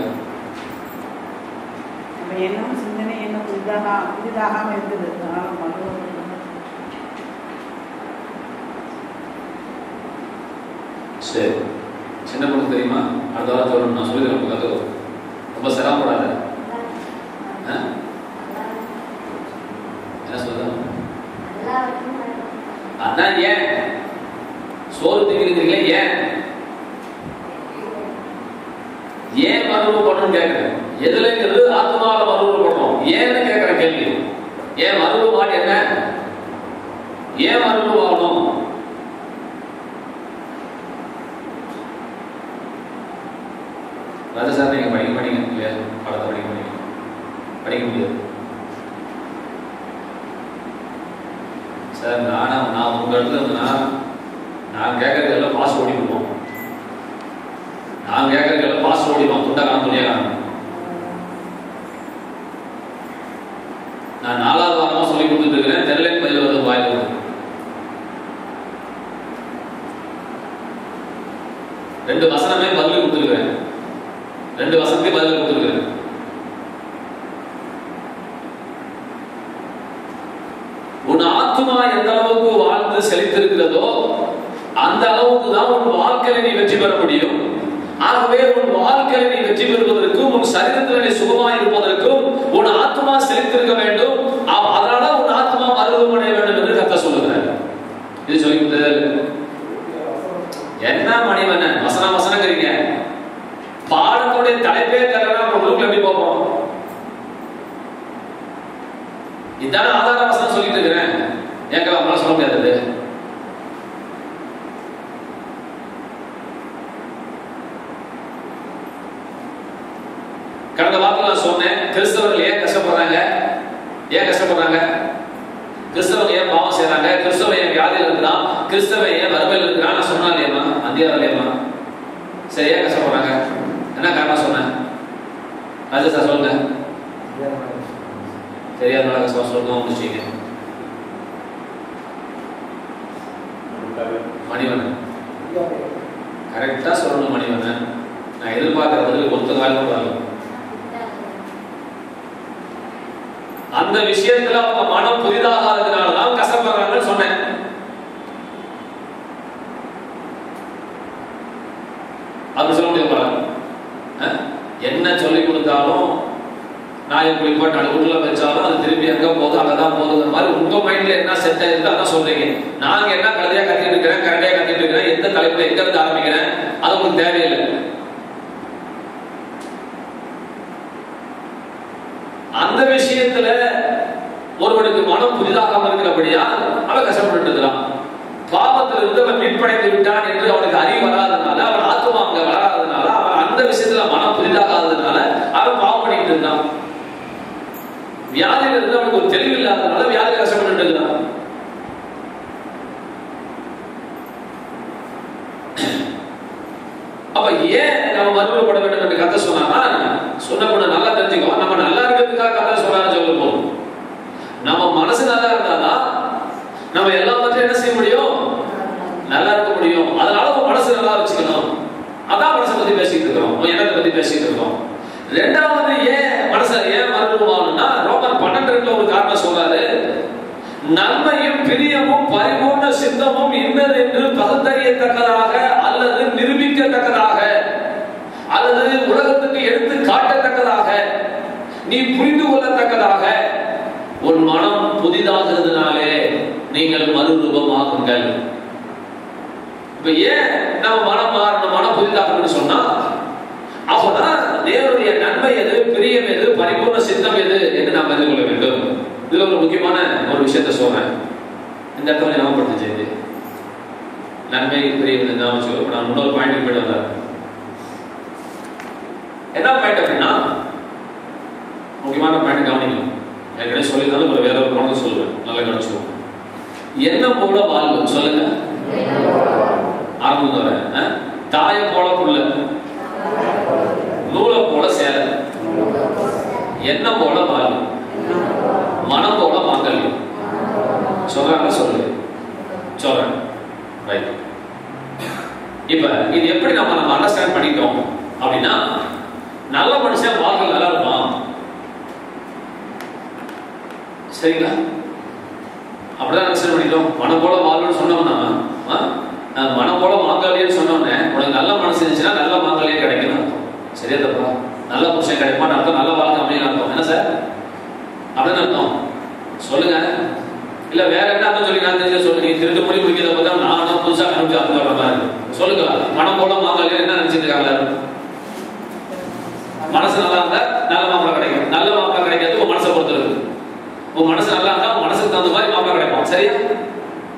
எண்ணம் சிந்தனை என்ன புதிதாக இருந்தது. சரி, சின்ன பொண்ணு தெரியுமா? அடுத்த வாரம் சொல்லணும். நான் சொல்லிக்கிறேன். ரொம்ப சிரமப்படாத. என்ன சொல்ற? அதான் ஏன் சோறு திங்கிறீங்களே, ஏன் மறுரூபப்படணும்னு கேட்கிறேன். எதுல இருக்கிறது? ஆத்மாவில் மறுரூபப்படணும். ஏன்னு கேட்கிற கேள்வி. ஏன் மறுரூபம்? என்ன ஏன் மறுரூபம்? ராஜா சார், நீங்க படிக்க இல்லையா? பாடத்தை படிக்க முடியாது சார். நான் உங்க இடத்துல இருந்தேன்னா நான் கேட்கறது எல்லாம் பாஸ் ஓடிடுவோம். நான் கேட்கறது எல்லாம் பாஸ் ஓடிடுவோம். துண்டக்கான துணியக்கான. நான் 4வது வாரமா சொல்லி கொடுத்துட்டு இருக்கிறேன். தெரியலன்னு பதில் வந்து வாய்ப்பு. ரெண்டு வசனமே பதில் கொடுத்துருக்கிறேன். 2 வசனத்தையும் பதில் கொடுத்துருக்கிறேன். உன் ஆத்மா எந்த அளவுக்கு வாழ்ந்து செழித்திருக்கிறதோ அந்த அளவுக்கு தான் உன் வாழ்க்கையில நீ வெற்றி பெற முடியும். ஆகவே உன் வாழ்க்கையில நீ வெற்றி பெறுவதற்கும், உன் சரீரத்தில் நீ சுகமாய் இருப்பதற்கும் உன் ஆத்மா செழித்திருக்க வேண்டும். அதனால உன் ஆத்மா மறுரூபம் அடைய வேண்டும் என்று கர்த்தர் சொல்லுகிறார். இது சொல்லி என்ன மணிவண்ண வசனங்கிறீங்க? பாடத்துடைய தலைப்பே தெரியல, உங்களுக்கு எப்படி போவோம்? இதான ஆதார வசனம் சொல்லிட்டு இருக்கிறேன். ஏங்க நம்மளால சொல்ல முடியாது. கடந்த வாரத்தில் நான் சொன்னேன், கிறிஸ்தவர்கள் ஏன் கஷ்டப்படுறாங்க? கிறிஸ்தவர்கள் ஏன் பாவம் செய்யறாங்க? கிறிஸ்தவன் ஏன் வியாதியில் இருக்கிறான்? கிறிஸ்தவன் ஏன் வறுமையில் இருக்கிறான்? நான் சொன்னா இல்லையம்மா, அந்தியாவில் இல்லையம்மா? சரி, ஏன் கஷ்டப்படுறாங்க? என்ன காரணம் சொன்னேன்? ராஜா சார் சொல்லுங்க. தெரியாத சொல்லுங்க. முடிச்சீங்க. மணிவண்ணன் கரெக்டா சொல்லணும். மணிவண்ணன் நான் எதிர்பார்க்கிற பதில் ஒத்த காலம் வரலாம். அந்த விஷயத்துல அவங்க மனம் புதிதாகாததுனாலதான் கஷ்டப்படுறாங்கன்னு சொன்னேன். அப்படி சொல்ல முடியும். என்ன சொல்லிக் கொடுத்தாலும் நாயை குளிப்பாட்டு அழுகுள்ள வச்சாலும் அது திரும்பி எங்க போகுது அங்கதான் போகுது மாதிரி உங்க மைண்ட்ல என்ன செட் ஆயிருக்கு அதான் சொல்றீங்க. நாங்க என்ன கதையா கத்திட்டு இருக்கிறேன், கரண்டையா கத்திட்டு இருக்கிறேன், எந்த தலைப்புல எங்க இருந்து ஆரம்பிக்கிறேன் அது உங்களுக்கு தேவையில்லை. அந்த விஷயத்துல ஒருவனுக்கு மனம் புதிதாக இருக்கிறபடியா அவன் கஷ்டப்பட்டு இருக்கிறான். பாவத்தில் இருந்து அவன் மீட்படைந்து விட்டான் என்று அவனுக்கு அறிவு வராதனால, அவன் ஆத்மா அங்க வராதனால, அவன் அந்த விஷயத்துல மனம் புதிதாகாததுனால அவன் பாவம் பண்ணிட்டு இருந்தான். வியாதியில இருந்து அவனுக்கு ஒரு தெளிவு இல்லாதனால வியாதி கஷ்டப்பட்டு இருக்கிறான். அப்ப ஏன் நம்ம மறுபடிப்பட வேண்டும் என்று கதை சொன்னா சொன்ன நல்லா தெரிஞ்சுக்கோ. நம்ம நல்லா இருக்கிறதுக்காக கதை சொல்றான்னு சொல்ல போதும். நம்ம மனசு நல்லா இருந்தாதான் நம்ம எல்லாவற்றையும் என்ன செய்ய முடியும், நல்லா இருக்க முடியும். அதனால உங்க மனசு நல்லா வச்சுக்கணும். அதான் மனசை பத்தி பேசிட்டு இருக்கிறோம், எண்ணத்தை பத்தி பேசிட்டு இருக்கோம். ரெண்டாவது ஏன் மறுபடியும்னா ரோமர் 12 ஒரு காரணம் சொல்றாரு. நன்மையும் பிரியமும் பரிபூர்ண சித்தமும் இன்னது என்று பகுத்தறியத்தக்கதாக அல்லது நிரூபிக்கத்தக்கதாக அல்லது உலகத்துக்கு எடுத்து காட்டத்தக்கதாக நீ புரிந்து கொள்ளத்தக்கதாக உன் மனம் புதிதாகிறதுனாலே நீங்கள் மறுரூபமாகுங்கள். இப்ப ஏன் நம்ம மனம் மாறணும், மனம் புதிதாகணும்னு சொன்னா அப்பதான் தேவனுடைய நன்மை எது, பிரியம் எது, பரிபூர்ண சித்தம் எது என்று நாம் அறிந்து கொள்ள வேண்டும். இதுல ஒரு முக்கியமான ஒரு விஷயத்தை சொல்றேன். இந்த இடத்துல ஞாபகப்படுத்த செய்து நன்மை பிரியம் ஞாபகம். நான் இன்னொரு பாயிண்ட் போயிட்டு வந்தேன். என்ன பாயிண்ட் அப்படின்னா முக்கியமான பாயிண்ட் கவனிக்கணும். ஏற்கனவே சொல்லியிருந்தாலும் ஒரு வேற ஒரு பாயிண்ட் சொல்லுவேன், நல்லா கவனிச்சுவோம். என்ன போல வாழ்வு சொல்லுங்க. ஆரம்பம் வரேன். தாயை போல புள்ள, நூலை போல சேலை, என்ன போல வாழ்வு, மனம் போல மாங்கல்யம். சொல்றாங்க சொல்றேன். ரைட். இப்ப இது எப்படி நம்ம அண்டர்ஸ்டாண்ட் பண்ணிட்டோம் அப்படின்னா, நல்ல மனுஷன் வாழ்க்கை நல்லா இருப்பான். சரிங்களா? அப்படிதான் அண்டர்ஸ்டாண்ட் பண்ணிட்டோம். மனம் போல வாழ்வுன்னு சொன்னோம்னா, மனம் போல மாங்கல்யம் சொன்னோன்னே உனக்கு நல்ல மனசு இருந்துச்சுன்னா நல்ல மாங்கல்யம் கிடைக்கணும். சரியா தப்பா? நல்ல புருஷன் கிடைப்பான்னு அர்த்தம், நல்ல வாழ்க்கை அமையும் அர்த்தம். என்ன சார் அப்படின்னு அர்த்தம் சொல்லுங்க. இல்ல வேற என்ன அர்த்தம் சொல்லி நான் தெரிஞ்ச சொல்லுங்க. நீ திருட்டு மொழி முடிக்கிறத பார்த்தா நானும் புதுசா கண்டுபிடிச்சு அர்த்தம் வர மாதிரி சொல்லுங்களா? மனம் போல மாங்கல்யம் என்ன நினைச்சிட்டு இருக்காங்க? மனசு நல்லா இருந்தா நல்ல மாப்பிளை கிடைக்கும். நல்ல மாப்பிளை கிடைக்கிறது உங்க மனசை பொறுத்து இருக்கு. உங்க மனசு நல்லா இருந்தா உங்க மனசுக்கு தகுந்த மாதிரி மாப்பிளை கிடைக்கும். சரியா?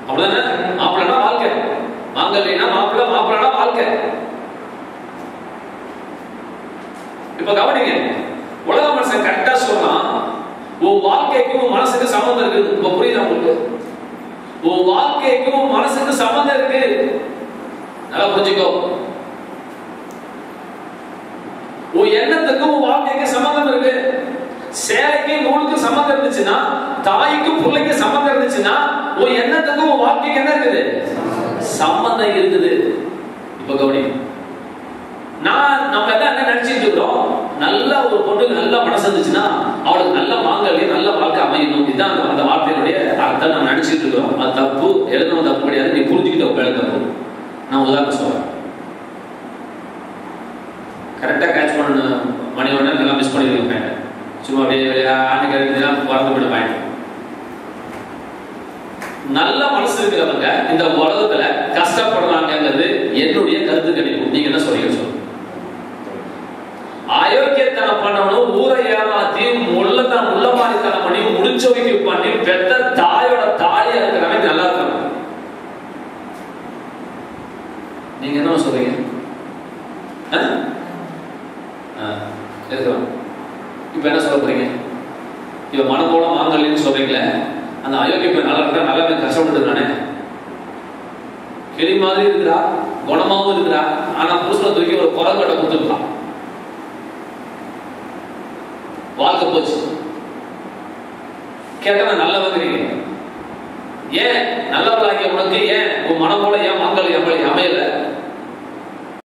அப்படிதானே? மாப்பிளைனா வாழ்க்கை, மாங்கல்யம்னா மாப்பிளை, மாப்பிளைனா வாழ்க்கை. இப்ப கவனிங்க, உலக மனுஷன் கரெக்டா சொல்றான். உன் வாழ்க்கைக்கும் உன் மனசுக்கு சம்பந்தம் இருக்கு. இப்ப புரியுதா உங்களுக்கு? உன் வாழ்க்கைக்கும் உன் மனசுக்கு சம்பந்தம் இருக்கு. நல்லா புரிஞ்சுக்கோ. உன் எண்ணத்துக்கும் உன் வாழ்க்கைக்கு சம்பந்தம் இருக்கு. சேலைக்கு நூலுக்கு சம்பந்தம் இருந்துச்சுன்னா, தாய்க்கு பிள்ளைக்கு சம்பந்தம் இருந்துச்சுன்னா, உன் எண்ணத்துக்கும் உன் வாழ்க்கைக்கு என்ன இருக்குது? சம்பந்தம் இருக்குது. இப்ப கவனி, நம்ம எல்லாம் என்ன நினைச்சிட்டு இருக்கிறோம்? நல்ல ஒரு பொண்ணுக்கு நல்ல மனசு இருந்துச்சுன்னா அவளுக்கு நல்ல மாங்கல்யம், நல்ல வாழ்க்கை அமையணும். இதுதான் அந்த வார்த்தையினுடைய அர்த்தம் நம்ம நினைச்சிட்டு இருக்கிறோம். அது தப்பு, எழுதணும் தப்பு கிடையாது. நீ புரிஞ்சுக்கிட்ட தப்பு. நான் உதாரணம் சொல்றேன். கரெக்டா கேட்ச் பண்ண மணிவண்ணன் எல்லாம் மிஸ் பண்ணிருக்கேன். சும்மா அப்படியே ஆண்டுக்கு பறந்து விட பாயிண்ட். நல்ல மனசு இருக்கிறவங்க இந்த உலகத்துல கஷ்டப்படுறாங்கிறது என்னுடைய கருத்து கணிப்பு. நீங்க என்ன சொல்றீங்க சொல்லுங்க. அயோக்கியத்தனம் பண்ணணும், ஊரை ஏமாத்தி உள்ளமாரித்தனம் பண்ணி முடிச்சவைக்கு பண்ணி பெத்த தாயோட தாலியா இருக்கிறவங்க நல்லா இருக்காங்க. நீங்க என்ன சொல்றீங்க? இப்ப என்ன சொல்ல போறீங்க? இப்ப மனம் போல மாங்கல்யம்னு சொல்றீங்களே, அந்த அயோக்கிய நல்லா இருக்கா, நல்லா கஷ்டப்பட்டு தானே, கிளி மாதிரி இருக்கிறா, குணமாவும் இருக்கிறா, ஆனா புருஷனை தூக்கி ஒரு குரல் கட்டை கொடுத்துருக்கலாம். வாழ்க்கை போச்சு. கேட்டா நல்லவங்கிறீங்க. ஏன் நல்லவராகிய உனக்கு ஏன் உன் மனம் போல ஏன் மக்கள் எவ்வளவு அமையல?